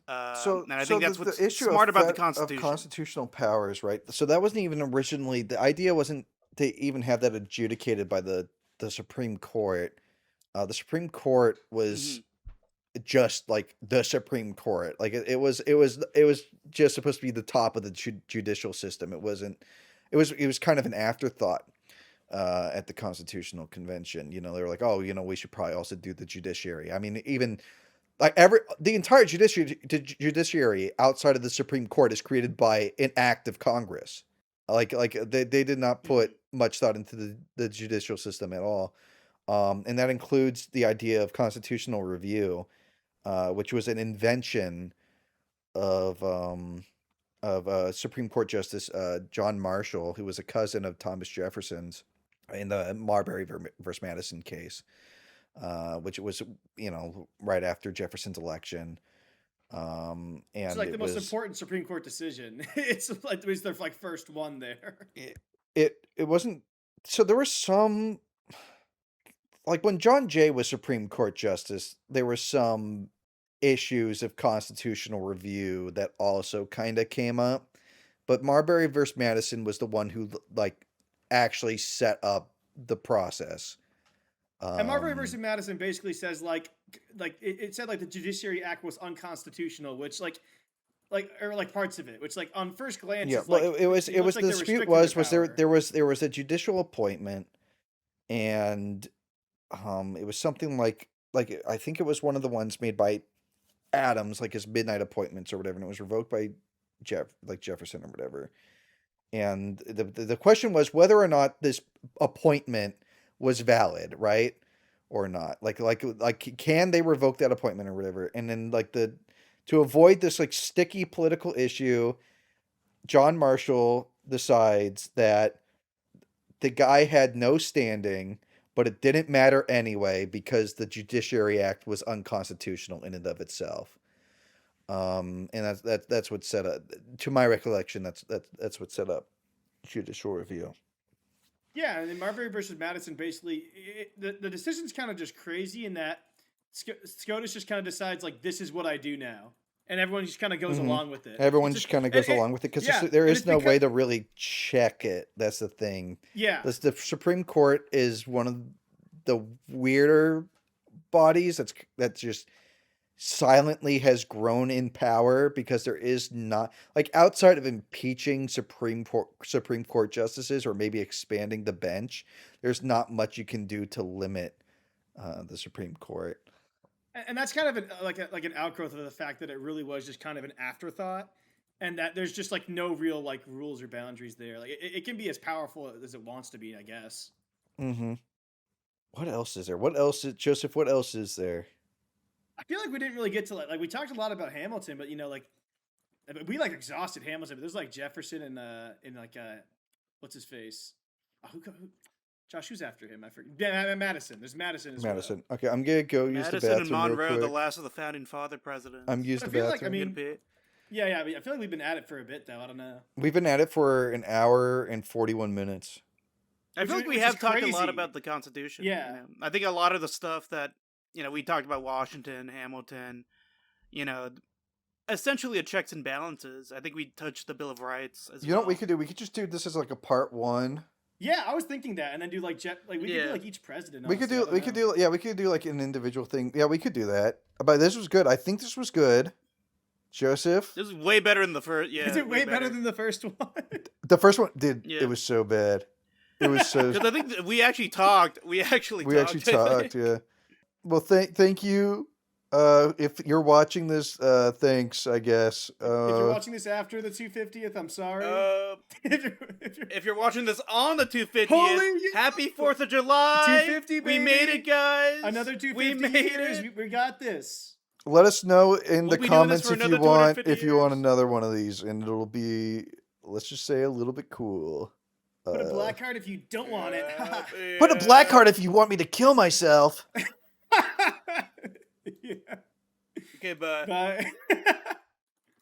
And I think that's what's the issue smart about the of Constitution. constitutional powers, right? So that wasn't even originally, the idea wasn't to even have that adjudicated by the Supreme Court. The Supreme Court was just like the Supreme Court. Like it was just supposed to be the top of the judicial system. It wasn't it was kind of an afterthought at the Constitutional Convention. You know, they were like, oh, you know, we should probably also do the judiciary. I mean, even like the entire judiciary outside of the Supreme Court is created by an act of Congress. Like they did not put much thought into the judicial system at all. And that includes the idea of constitutional review, which was an invention of Supreme Court Justice John Marshall, who was a cousin of Thomas Jefferson's in the Marbury versus Madison case, which was, you know, right after Jefferson's election. And It's like the most important Supreme Court decision. It's like it was their like first one there. It wasn't. So there was some, like when John Jay was Supreme Court Justice, there were some issues of constitutional review that also kind of came up. But Marbury versus Madison was the one who like actually set up the process. And Marbury versus Madison basically says like it said like the Judiciary Act was unconstitutional, which like parts of it, which like on first glance, yeah, well, it was the dispute was there was a judicial appointment, and it was something like I think it was one of the ones made by Adams, like his midnight appointments or whatever, and it was revoked by Jefferson or whatever. And the question was whether or not this appointment was valid, right? Or not. Like can they revoke that appointment or whatever? And then like to avoid this like sticky political issue, John Marshall decides that the guy had no standing, but it didn't matter anyway because the Judiciary Act was unconstitutional in and of itself. And that's what set up, to my recollection, that's what set up judicial review. Yeah, and then Marbury versus Madison basically the decision's kind of just crazy in that SCOTUS just kind of decides like this is what I do now, and everyone just kind of goes along with it. Everyone just kind of goes along with it because there is no way to really check it. That's the thing. Yeah, the Supreme Court is one of the weirder bodies that's just silently has grown in power because there is not like outside of impeaching Supreme Court justices or maybe expanding the bench, there's not much you can do to limit the Supreme Court. And that's kind of an outgrowth of the fact that it really was just kind of an afterthought, and that there's just like no real like rules or boundaries there. Like it can be as powerful as it wants to be, I guess. Mm-hmm. What else is there? Joseph? What else is there? I feel like we didn't really get to like we talked a lot about Hamilton, but you know, like we like exhausted Hamilton. But there's like Jefferson and like what's his face? Who Josh, who's after him? I forget. Yeah, Madison. There's Madison as well. Okay, I'm gonna go use the bathroom. Madison and Monroe, real quick. the last of the founding father presidents. I'm used the bathroom. Like, I mean, yeah. I feel like we've been at it for a bit, though. I don't know. We've been at it for an hour and 41 minutes. I feel like we have talked a lot about the Constitution. Yeah. You know? I think a lot of the stuff that, you know, we talked about Washington, Hamilton, you know, essentially a checks and balances. I think we touched the Bill of Rights as well. You know what we could do? We could just do this as like a part one. Yeah, I was thinking that, and then do like we could do like each president. We could do like an individual thing. Yeah, we could do that. But this was good. I think this was good. Joseph, this is way better than the first. Yeah, is it way better than the first one? The first one it was so bad. It was so. Because I think we actually talked. We actually talked. Yeah. Well, thank you. If you're watching this, thanks, I guess. If you're watching this after the 250th, I'm sorry. If you're watching this on the 250th, happy 4th of July. 250, baby. We made it, guys. Another 250 we made years. it. We got this. Let us know in the comments if you want years. another one of these, and it'll be, let's just say, a little bit cool. Put a black card if you don't want it. Put a black card if you want me to kill myself. Yeah. Okay, bye. Bye.